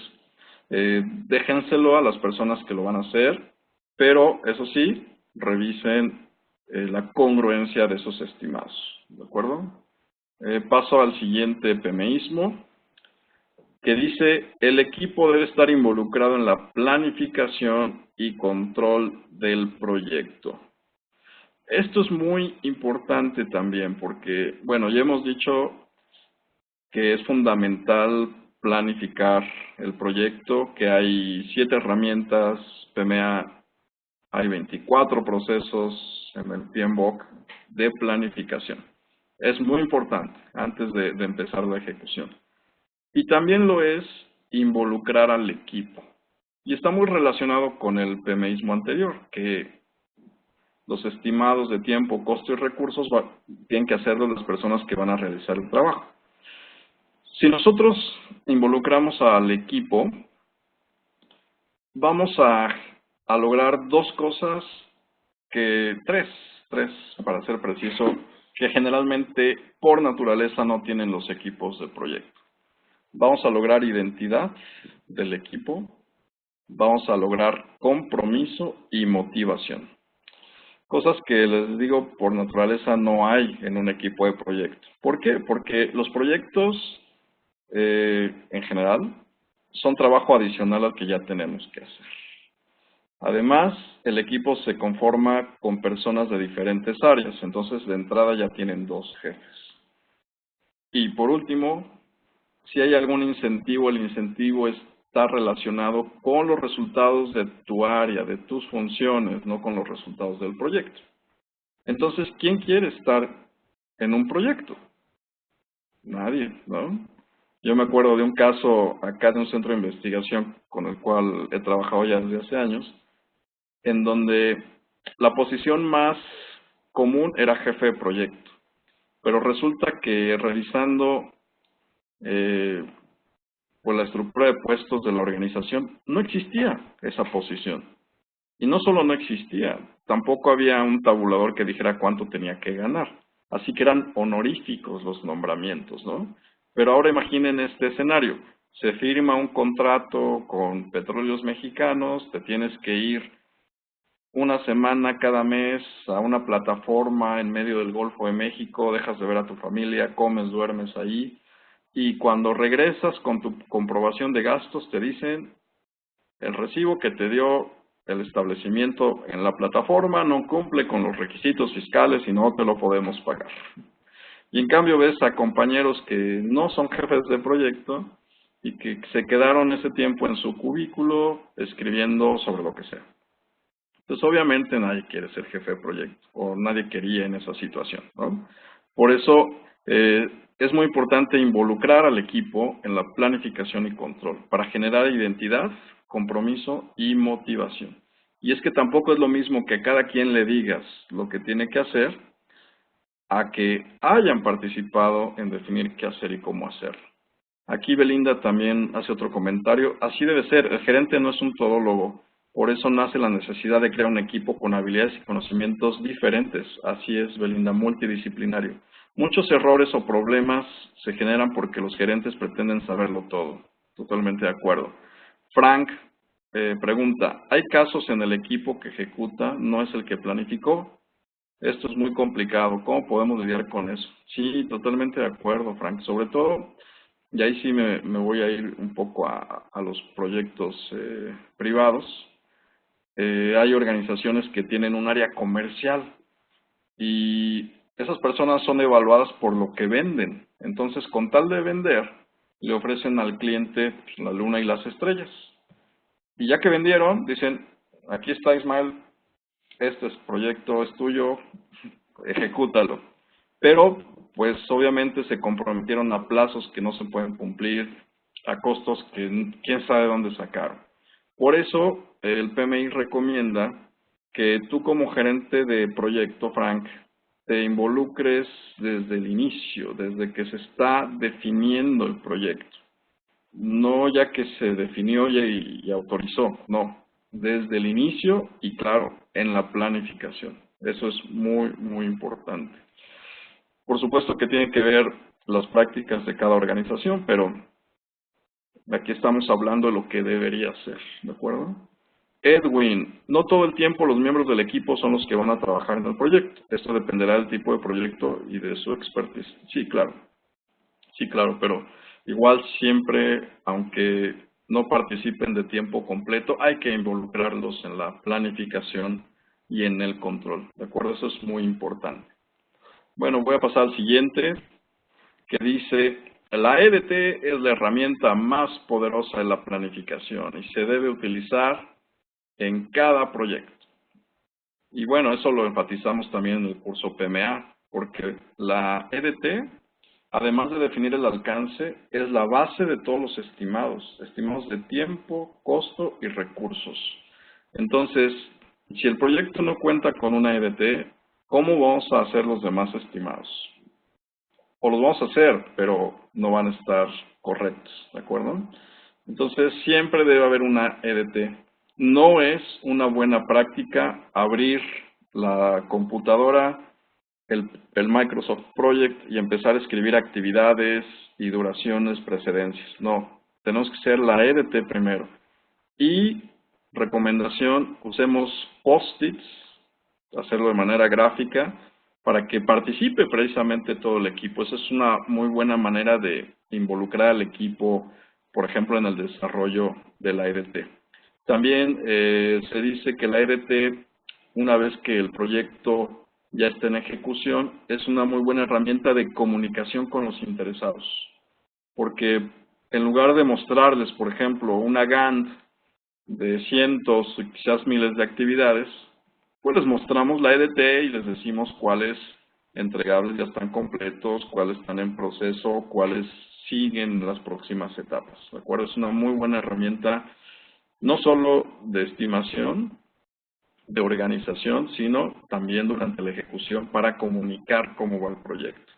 déjenselo a las personas que lo van a hacer, pero eso sí, revisen la congruencia de esos estimados, ¿de acuerdo? Paso al siguiente PMismo, que dice, el equipo debe estar involucrado en la planificación y control del proyecto. Esto es muy importante también porque, bueno, ya hemos dicho que es fundamental planificar el proyecto, que hay 7 herramientas PMA, hay 24 procesos en el PMBOK de planificación. Es muy importante antes de empezar la ejecución. Y también lo es involucrar al equipo. Y está muy relacionado con el PMismo anterior, que los estimados de tiempo, costo y recursos tienen que hacerlo las personas que van a realizar el trabajo. Si nosotros involucramos al equipo, vamos a lograr dos cosas, tres para ser preciso, que generalmente por naturaleza no tienen los equipos de proyecto. Vamos a lograr identidad del equipo, vamos a lograr compromiso y motivación. Cosas que les digo por naturaleza no hay en un equipo de proyecto. ¿Por qué? Porque los proyectos en general son trabajo adicional al que ya tenemos que hacer. Además, el equipo se conforma con personas de diferentes áreas, entonces de entrada ya tienen dos jefes. Y por último, si hay algún incentivo, el incentivo está relacionado con los resultados de tu área, de tus funciones, no con los resultados del proyecto. Entonces, ¿quién quiere estar en un proyecto? Nadie, ¿no? Yo me acuerdo de un caso acá de un centro de investigación con el cual he trabajado ya desde hace años, en donde la posición más común era jefe de proyecto. Pero resulta que revisando pues la estructura de puestos de la organización, no existía esa posición. Y no solo no existía, tampoco había un tabulador que dijera cuánto tenía que ganar. Así que eran honoríficos los nombramientos, ¿no? Pero ahora imaginen este escenario. Se firma un contrato con Petróleos Mexicanos, te tienes que ir una semana cada mes a una plataforma en medio del Golfo de México, dejas de ver a tu familia, comes, duermes ahí, y cuando regresas con tu comprobación de gastos te dicen el recibo que te dio el establecimiento en la plataforma no cumple con los requisitos fiscales y no te lo podemos pagar. Y en cambio ves a compañeros que no son jefes de proyecto y que se quedaron ese tiempo en su cubículo escribiendo sobre lo que sea. Pues obviamente nadie quiere ser jefe de proyecto, o nadie quería en esa situación, ¿no? Por eso es muy importante involucrar al equipo en la planificación y control, para generar identidad, compromiso y motivación. Y es que tampoco es lo mismo que a cada quien le digas lo que tiene que hacer, a que hayan participado en definir qué hacer y cómo hacerlo. Aquí Belinda también hace otro comentario. Así debe ser, el gerente no es un todólogo, por eso nace la necesidad de crear un equipo con habilidades y conocimientos diferentes. Así es, Belinda, multidisciplinario. Muchos errores o problemas se generan porque los gerentes pretenden saberlo todo. Totalmente de acuerdo. Frank pregunta, ¿hay casos en el equipo que ejecuta, no es el que planificó? Esto es muy complicado. ¿Cómo podemos lidiar con eso? Sí, totalmente de acuerdo, Frank. Sobre todo, y ahí sí me voy a ir un poco a los proyectos privados. Hay organizaciones que tienen un área comercial y esas personas son evaluadas por lo que venden. Entonces, con tal de vender, le ofrecen al cliente pues, la luna y las estrellas. Y ya que vendieron, dicen, aquí está Ismael, este proyecto es tuyo, ejecútalo. Pero, pues obviamente se comprometieron a plazos que no se pueden cumplir, a costos que quién sabe dónde sacaron. Por eso, el PMI recomienda que tú como gerente de proyecto, Frank, te involucres desde el inicio, desde que se está definiendo el proyecto. No ya que se definió y autorizó, no. Desde el inicio y, claro, en la planificación. Eso es muy, muy importante. Por supuesto que tiene que ver las prácticas de cada organización, pero aquí estamos hablando de lo que debería ser, ¿de acuerdo? Edwin, no todo el tiempo los miembros del equipo son los que van a trabajar en el proyecto. Esto dependerá del tipo de proyecto y de su expertise. Sí, claro, pero igual siempre, aunque no participen de tiempo completo, hay que involucrarlos en la planificación y en el control, ¿de acuerdo? Eso es muy importante. Bueno, voy a pasar al siguiente, que dice, la EDT es la herramienta más poderosa de la planificación y se debe utilizar en cada proyecto. Y bueno, eso lo enfatizamos también en el curso PMA, porque la EDT, además de definir el alcance, es la base de todos los estimados de tiempo, costo y recursos. Entonces, Si el proyecto no cuenta con una EDT, ¿cómo vamos a hacer los demás estimados? O los vamos a hacer, pero no van a estar correctos, ¿de acuerdo? Entonces, siempre debe haber una EDT. No es una buena práctica abrir la computadora, el Microsoft Project y empezar a escribir actividades y duraciones, precedencias. No, tenemos que hacer la EDT primero. Y recomendación, usemos post-its, hacerlo de manera gráfica, para que participe precisamente todo el equipo. Esa es una muy buena manera de involucrar al equipo, por ejemplo, en el desarrollo de la EDT. También se dice que la EDT, una vez que el proyecto ya está en ejecución, es una muy buena herramienta de comunicación con los interesados. Porque en lugar de mostrarles, por ejemplo, una Gantt de cientos, quizás miles de actividades, pues les mostramos la EDT y les decimos cuáles entregables ya están completos, cuáles están en proceso, cuáles siguen las próximas etapas. ¿De acuerdo? Es una muy buena herramienta, no solo de estimación, de organización, sino también durante la ejecución para comunicar cómo va el proyecto.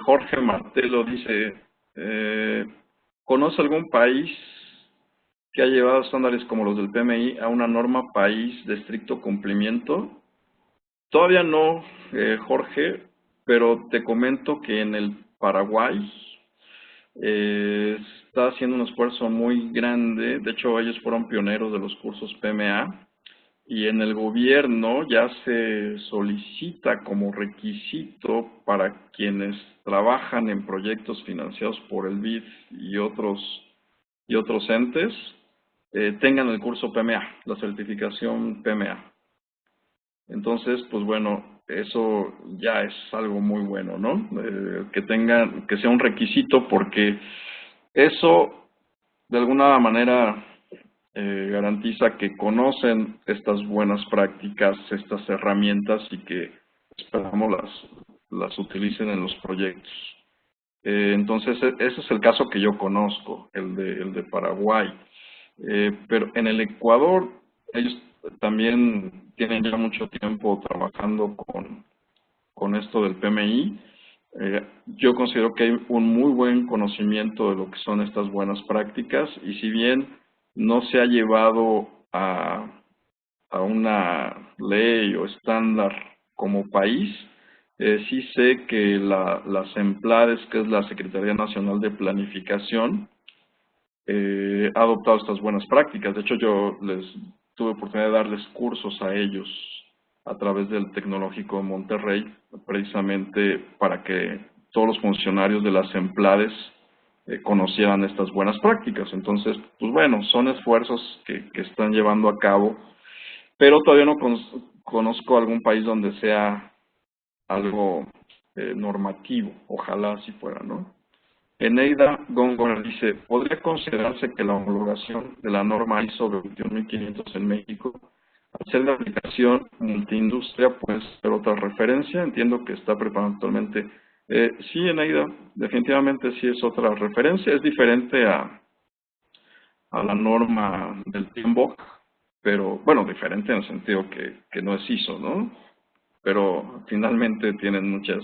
Jorge Martelo dice, ¿conoce algún país que ha llevado estándares como los del PMI a una norma país de estricto cumplimiento? Todavía no, Jorge, pero te comento que en el Paraguay está haciendo un esfuerzo muy grande. De hecho, ellos fueron pioneros de los cursos PMA y en el gobierno ya se solicita como requisito para quienes trabajan en proyectos financiados por el BID y otros entes, tengan el curso PMA, la certificación PMA. Entonces, pues bueno, eso ya es algo muy bueno, ¿no? Que sea un requisito porque eso de alguna manera garantiza que conocen estas buenas prácticas, estas herramientas y que esperamos las utilicen en los proyectos. Entonces, ese es el caso que yo conozco, el de Paraguay. Pero en el Ecuador, ellos también tienen ya mucho tiempo trabajando con esto del PMI. Yo considero que hay un muy buen conocimiento de lo que son estas buenas prácticas y si bien no se ha llevado a una ley o estándar como país, sí sé que la SEMPLADES, que es la Secretaría Nacional de Planificación, ha adoptado estas buenas prácticas. De hecho, yo les tuve oportunidad de darles cursos a ellos a través del Tecnológico de Monterrey, precisamente para que todos los funcionarios de las EMPLADES conocieran estas buenas prácticas. Entonces, pues bueno, son esfuerzos que están llevando a cabo, pero todavía no conozco algún país donde sea algo normativo. Ojalá así fuera, ¿no? Eneida Góngora dice, ¿podría considerarse que la homologación de la norma ISO 21500 en México, al ser de aplicación multiindustria, puede ser otra referencia? Entiendo que está preparando actualmente. Sí, Eneida, definitivamente sí es otra referencia. Es diferente a la norma del PMBOK, pero, bueno, diferente en el sentido que no es ISO, ¿no? Pero finalmente tienen muchas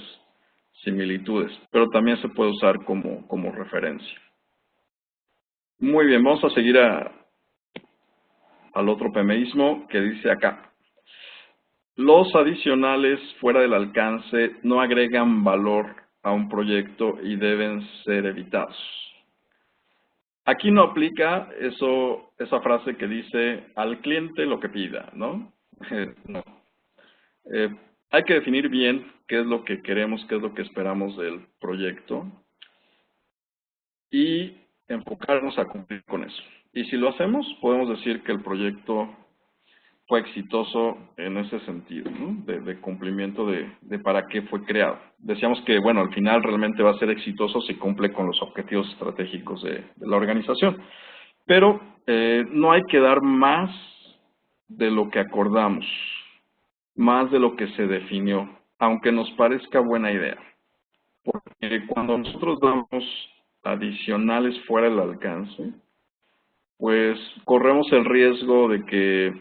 similitudes, pero también se puede usar como referencia. Muy bien, vamos a seguir al otro PMIsmo que dice acá. Los adicionales fuera del alcance no agregan valor a un proyecto y deben ser evitados. Aquí no aplica esa frase que dice al cliente lo que pida, ¿no? No. Hay que definir bien qué es lo que queremos, qué es lo que esperamos del proyecto y enfocarnos a cumplir con eso. Y si lo hacemos, podemos decir que el proyecto fue exitoso en ese sentido, ¿no? de cumplimiento de para qué fue creado. Decíamos que, bueno, al final realmente va a ser exitoso si cumple con los objetivos estratégicos de la organización. Pero no hay que dar más de lo que acordamos, más de lo que se definió, aunque nos parezca buena idea. Porque cuando nosotros damos adicionales fuera del alcance, pues corremos el riesgo de que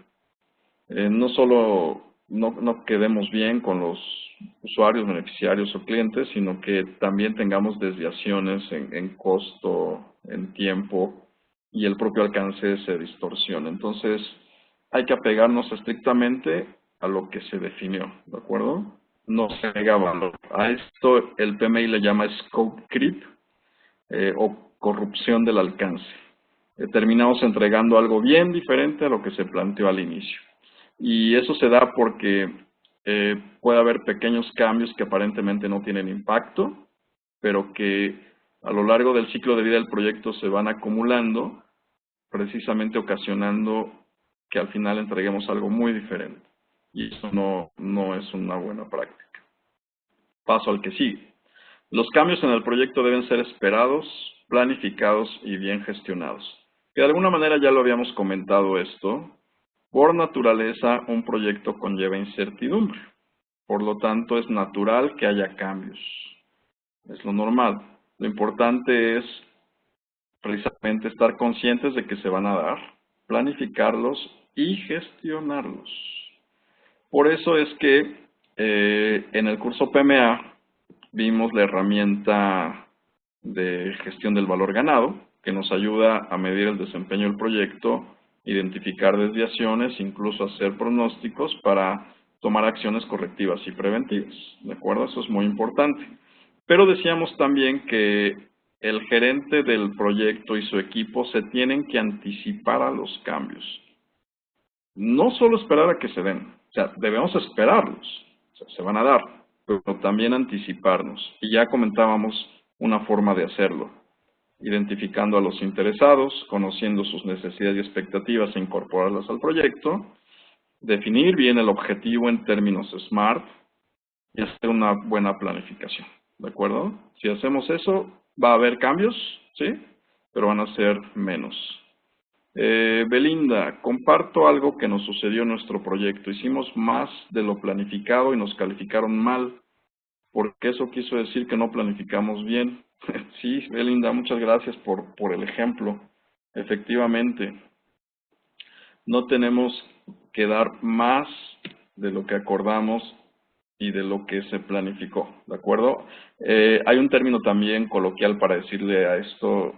No solo no quedemos bien con los usuarios, beneficiarios o clientes, sino que también tengamos desviaciones en costo, en tiempo y el propio alcance se distorsiona. Entonces, hay que apegarnos estrictamente a lo que se definió, ¿de acuerdo? No se agrega valor. A esto el PMI le llama scope creep o corrupción del alcance. Terminamos entregando algo bien diferente a lo que se planteó al inicio. Y eso se da porque puede haber pequeños cambios que aparentemente no tienen impacto, pero que a lo largo del ciclo de vida del proyecto se van acumulando, precisamente ocasionando que al final entreguemos algo muy diferente. Y eso no es una buena práctica. Paso al que sigue. Los cambios en el proyecto deben ser esperados, planificados y bien gestionados. Que de alguna manera ya lo habíamos comentado esto. Por naturaleza, un proyecto conlleva incertidumbre. Por lo tanto, es natural que haya cambios. Es lo normal. Lo importante es precisamente estar conscientes de que se van a dar, planificarlos y gestionarlos. Por eso es que en el curso PMA vimos la herramienta de gestión del valor ganado, que nos ayuda a medir el desempeño del proyecto, identificar desviaciones, incluso hacer pronósticos para tomar acciones correctivas y preventivas. ¿De acuerdo? Eso es muy importante. Pero decíamos también que el gerente del proyecto y su equipo se tienen que anticipar a los cambios. No solo esperar a que se den, o sea, debemos esperarlos, o sea, se van a dar, pero también anticiparnos. Y ya comentábamos una forma de hacerlo, identificando a los interesados, conociendo sus necesidades y expectativas e incorporarlas al proyecto, definir bien el objetivo en términos SMART y hacer una buena planificación, ¿de acuerdo? Si hacemos eso, va a haber cambios, ¿sí? Pero van a ser menos. Belinda, comparto algo que nos sucedió en nuestro proyecto. Hicimos más de lo planificado y nos calificaron mal, porque eso quiso decir que no planificamos bien. Sí, Belinda, muchas gracias por el ejemplo. Efectivamente, no tenemos que dar más de lo que acordamos y de lo que se planificó, ¿de acuerdo? Hay un término también coloquial para decirle a esto,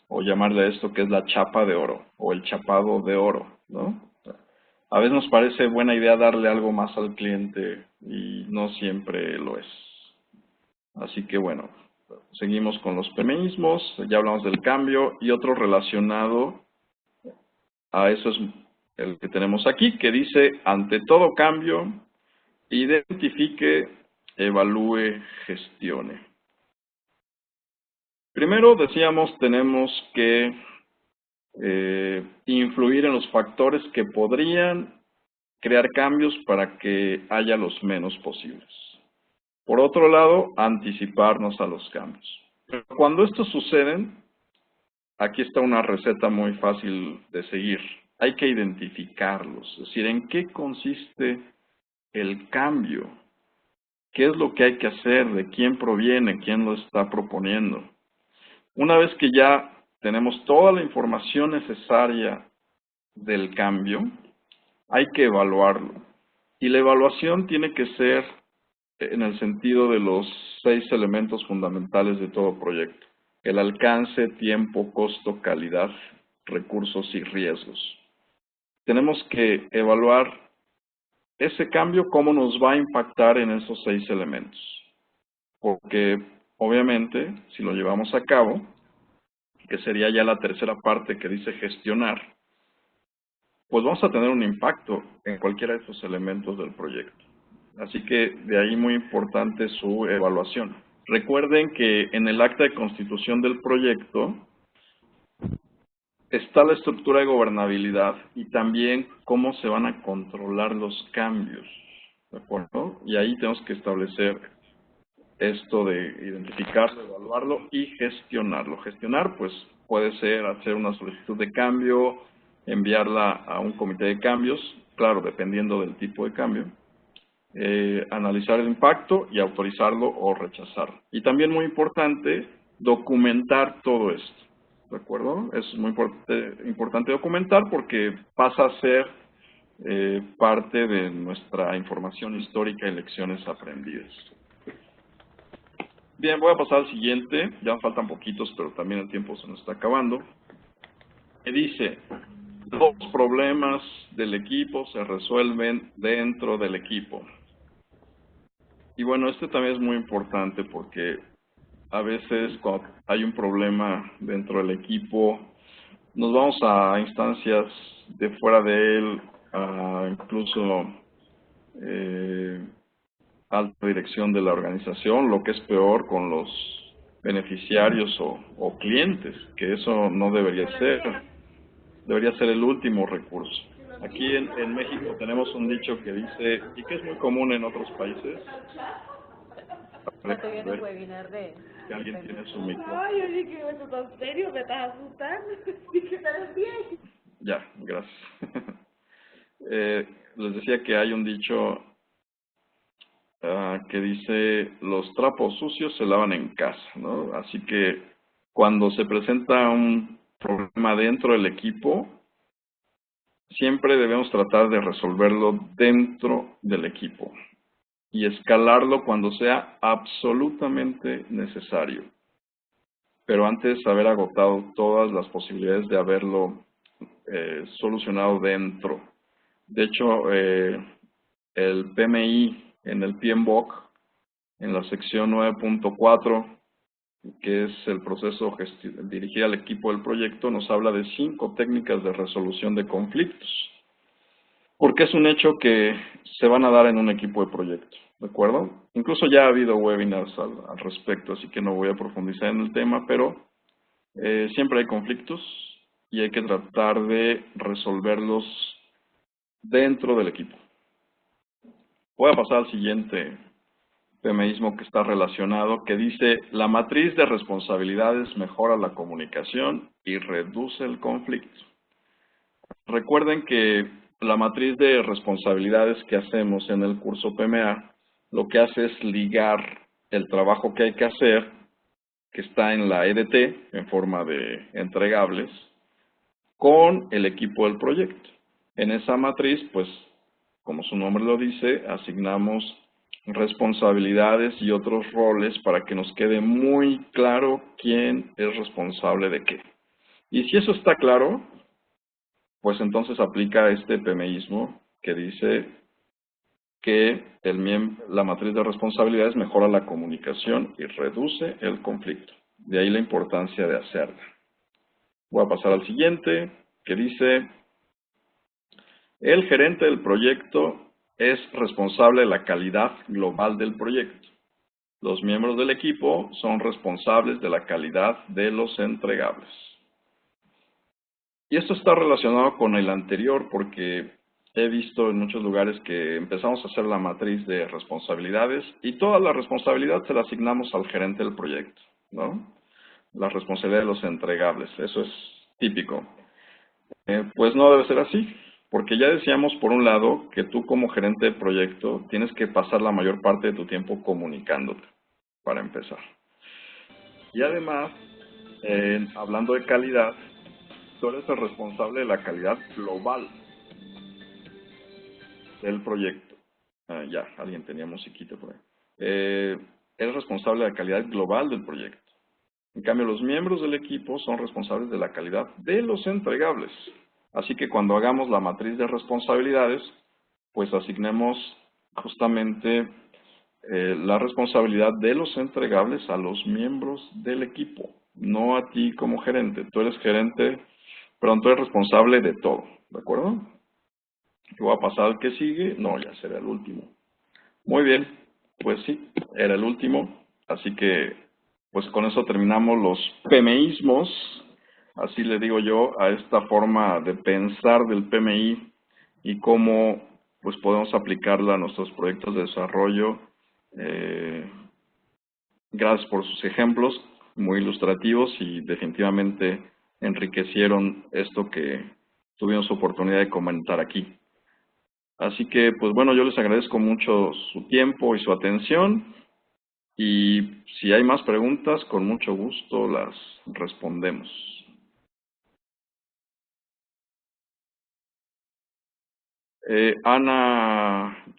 o llamarle a esto, que es la chapa de oro, o el chapado de oro, ¿no? A veces nos parece buena idea darle algo más al cliente y no siempre lo es. Así que bueno, seguimos con los feminismos, ya hablamos del cambio y otro relacionado a eso es el que tenemos aquí, que dice, ante todo cambio, identifique, evalúe, gestione. Primero decíamos, tenemos que influir en los factores que podrían crear cambios para que haya los menos posibles. Por otro lado, anticiparnos a los cambios. Pero cuando estos suceden, aquí está una receta muy fácil de seguir. Hay que identificarlos, es decir, en qué consiste el cambio, qué es lo que hay que hacer, de quién proviene, quién lo está proponiendo. Una vez que ya tenemos toda la información necesaria del cambio, hay que evaluarlo. Y la evaluación tiene que ser en el sentido de los 6 elementos fundamentales de todo proyecto. El alcance, tiempo, costo, calidad, recursos y riesgos. Tenemos que evaluar ese cambio, cómo nos va a impactar en esos 6 elementos. Porque, obviamente, si lo llevamos a cabo, que sería ya la tercera parte que dice gestionar, pues vamos a tener un impacto en cualquiera de esos elementos del proyecto. Así que de ahí muy importante su evaluación. Recuerden que en el acta de constitución del proyecto está la estructura de gobernabilidad y también cómo se van a controlar los cambios, ¿de acuerdo? Y ahí tenemos que establecer esto de identificarlo, evaluarlo y gestionarlo. Gestionar, pues, puede ser hacer una solicitud de cambio, enviarla a un comité de cambios, claro, dependiendo del tipo de cambio, analizar el impacto y autorizarlo o rechazarlo. Y también muy importante, documentar todo esto, ¿de acuerdo? Es muy importante documentar porque pasa a ser parte de nuestra información histórica y lecciones aprendidas. Bien, voy a pasar al siguiente, ya faltan poquitos, pero también el tiempo se nos está acabando. Que dice, los problemas del equipo se resuelven dentro del equipo. Y bueno, este también es muy importante porque a veces cuando hay un problema dentro del equipo, nos vamos a instancias de fuera de él, incluso alta dirección de la organización, lo que es peor con los beneficiarios o clientes, que eso no debería ser, debería ser el último recurso. Aquí en México tenemos un dicho que dice, y que es muy común en otros países, Estoy viendo un webinar de... que alguien tiene su micro. Ay, yo dije, ¿eso está serio? ¿Me estás asustando? Dije, ¿estás bien? Ya, gracias. Les decía que hay un dicho que dice, los trapos sucios se lavan en casa, ¿no? Así que cuando se presenta un problema dentro del equipo, siempre debemos tratar de resolverlo dentro del equipo y escalarlo cuando sea absolutamente necesario. Pero antes de haber agotado todas las posibilidades de haberlo solucionado dentro. De hecho, el PMI en el PMBOK, en la sección 9.4, que es el proceso dirigir al equipo del proyecto, nos habla de 5 técnicas de resolución de conflictos. Porque es un hecho que se van a dar en un equipo de proyecto, ¿de acuerdo? Incluso ya ha habido webinars al respecto, así que no voy a profundizar en el tema, pero siempre hay conflictos y hay que tratar de resolverlos dentro del equipo. Voy a pasar al siguiente PMIsmo que está relacionado, que dice, la matriz de responsabilidades mejora la comunicación y reduce el conflicto. Recuerden que la matriz de responsabilidades que hacemos en el curso PMA, lo que hace es ligar el trabajo que hay que hacer, que está en la EDT, en forma de entregables, con el equipo del proyecto. En esa matriz, pues, como su nombre lo dice, asignamos responsabilidades y otros roles para que nos quede muy claro quién es responsable de qué. Y si eso está claro, pues entonces aplica este PMIsmo que dice que la matriz de responsabilidades mejora la comunicación y reduce el conflicto. De ahí la importancia de hacerla. Voy a pasar al siguiente, que dice, el gerente del proyecto es responsable de la calidad global del proyecto. Los miembros del equipo son responsables de la calidad de los entregables. Y esto está relacionado con el anterior porque he visto en muchos lugares que empezamos a hacer la matriz de responsabilidades y toda la responsabilidad se la asignamos al gerente del proyecto, ¿no? La responsabilidad de los entregables, eso es típico. Pues no debe ser así, porque ya decíamos por un lado que tú como gerente de proyecto tienes que pasar la mayor parte de tu tiempo comunicándote, para empezar. Y además, hablando de calidad, tú eres el responsable de la calidad global del proyecto. Ya, alguien tenía musiquita por ahí. Eres responsable de la calidad global del proyecto. En cambio, los miembros del equipo son responsables de la calidad de los entregables. Así que cuando hagamos la matriz de responsabilidades, pues asignemos justamente la responsabilidad de los entregables a los miembros del equipo, no a ti como gerente. Tú eres gerente, pero tú eres responsable de todo, ¿de acuerdo? ¿Qué va a pasar al que sigue? No, ya será el último. Muy bien, pues sí, era el último, así que pues con eso terminamos los PMIsmos, así le digo yo, a esta forma de pensar del PMI y cómo pues podemos aplicarla a nuestros proyectos de desarrollo. Gracias por sus ejemplos, muy ilustrativos y definitivamente enriquecieron esto que tuvimos oportunidad de comentar aquí. Así que, pues bueno, yo les agradezco mucho su tiempo y su atención. Y si hay más preguntas, con mucho gusto las respondemos.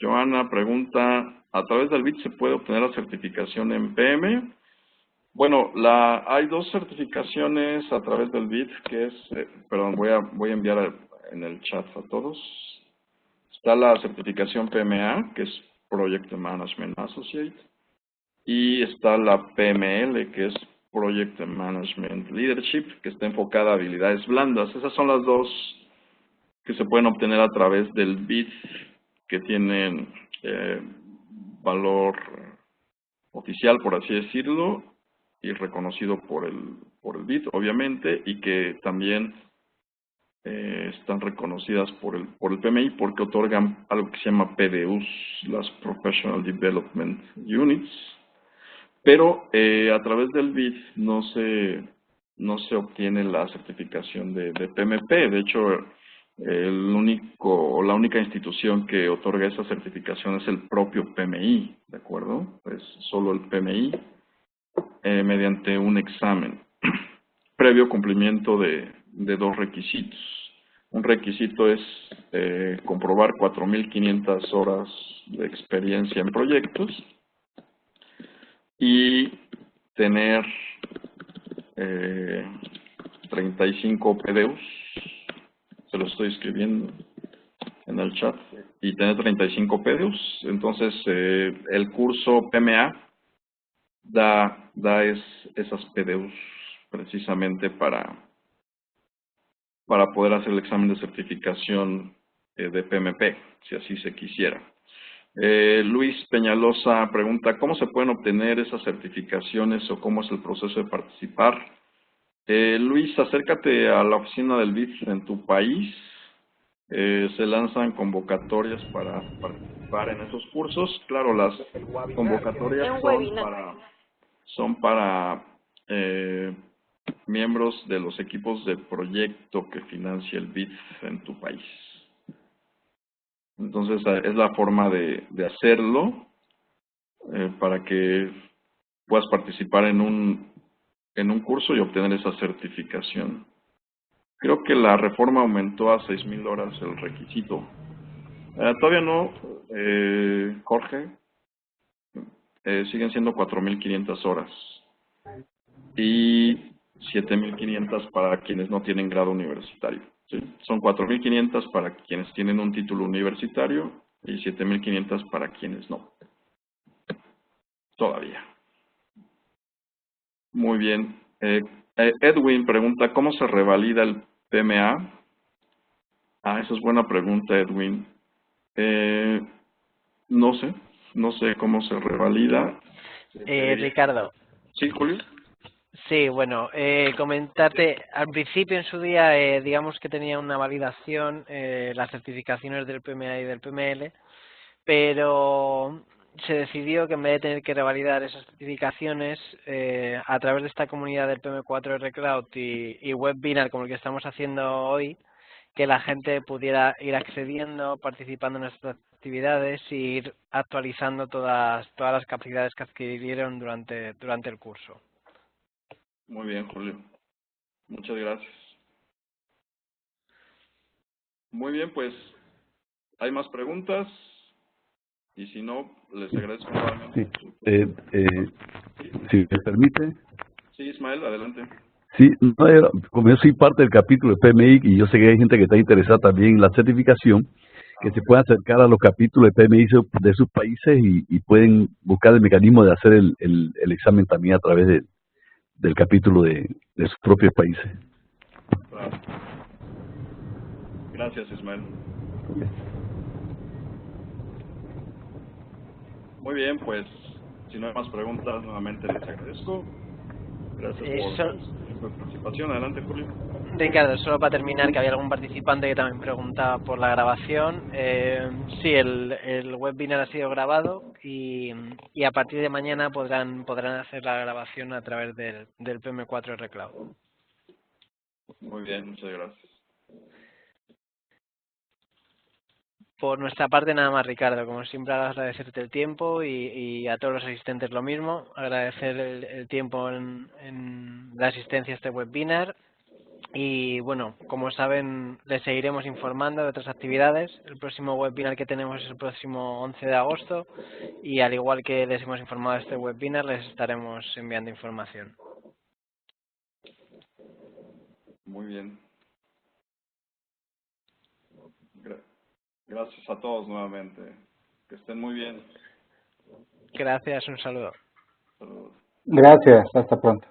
Joana pregunta, ¿a través del BIT se puede obtener la certificación en PM? Bueno, hay dos certificaciones a través del BIT, que es, perdón, voy a enviar en el chat a todos. Está la certificación PMA, que es Project Management Associate, y está la PML, que es Project Management Leadership, que está enfocada a habilidades blandas. Esas son las dos que se pueden obtener a través del BIT, que tienen valor oficial, por así decirlo, y reconocido por el BIT, obviamente, y que también están reconocidas por el PMI porque otorgan algo que se llama PDUs, las Professional Development Units, pero a través del BIT no se obtiene la certificación de PMP. De hecho, la única institución que otorga esa certificación es el propio PMI, ¿de acuerdo? Es solo el PMI mediante un examen previo cumplimiento de dos requisitos. Un requisito es comprobar 4.500 horas de experiencia en proyectos y tener 35 PDUs, se lo estoy escribiendo en el chat, y tener 35 PDUs. Entonces, el curso PMA da esas PDUs precisamente para poder hacer el examen de certificación de PMP, si así se quisiera. Luis Peñalosa pregunta, ¿cómo se pueden obtener esas certificaciones o cómo es el proceso de participar? Luis, acércate a la oficina del BIT en tu país. Se lanzan convocatorias para participar en esos cursos. Claro, las convocatorias son para miembros de los equipos de proyecto que financia el BIT en tu país. Entonces, es la forma de hacerlo para que puedas participar en un curso y obtener esa certificación. Creo que la reforma aumentó a 6.000 horas el requisito. Todavía no, Jorge. Siguen siendo 4.500 horas. Y 7.500 para quienes no tienen grado universitario. ¿Sí? Son 4.500 para quienes tienen un título universitario y 7.500 para quienes no. Todavía. Muy bien. Edwin pregunta, ¿cómo se revalida el PMA? Esa es buena pregunta, Edwin. No sé cómo se revalida. Ricardo. Sí, Julio. Sí, bueno, comentarte, al principio en su día, digamos que tenía una validación las certificaciones del PMA y del PML, pero se decidió que en vez de tener que revalidar esas certificaciones, a través de esta comunidad del PM4R Cloud y webinar como el que estamos haciendo hoy, que la gente pudiera ir accediendo, participando en nuestras actividades e ir actualizando todas las capacidades que adquirieron durante el curso. Muy bien, Julio. Muchas gracias. Muy bien, pues, ¿hay más preguntas? Y si no, les agradezco nuevamente. Sí. Si me permite. Sí, Ismael, adelante. Sí, no, como yo soy parte del capítulo de PMI y yo sé que hay gente que está interesada también en la certificación, que se puede acercar a los capítulos de PMI de sus países y pueden buscar el mecanismo de hacer el examen también a través del capítulo de sus propios países. Claro. Gracias, Ismael. Muy bien, pues, si no hay más preguntas, nuevamente les agradezco. Gracias por su participación. Adelante, Julio. Ricardo, solo para terminar, que había algún participante que también preguntaba por la grabación. Sí, el webinar ha sido grabado y a partir de mañana podrán hacer la grabación a través del PM4R Cloud. Muy bien, muchas gracias. Por nuestra parte nada más, Ricardo. Como siempre, agradecerte el tiempo y a todos los asistentes lo mismo. Agradecer el tiempo en la asistencia a este webinar Y bueno, como saben, les seguiremos informando de otras actividades. El próximo webinar que tenemos es el próximo 11 de agosto y al igual que les hemos informado de este webinar, les estaremos enviando información. Muy bien. Gracias a todos nuevamente. Que estén muy bien. Gracias, un saludo. Saludos. Gracias, hasta pronto.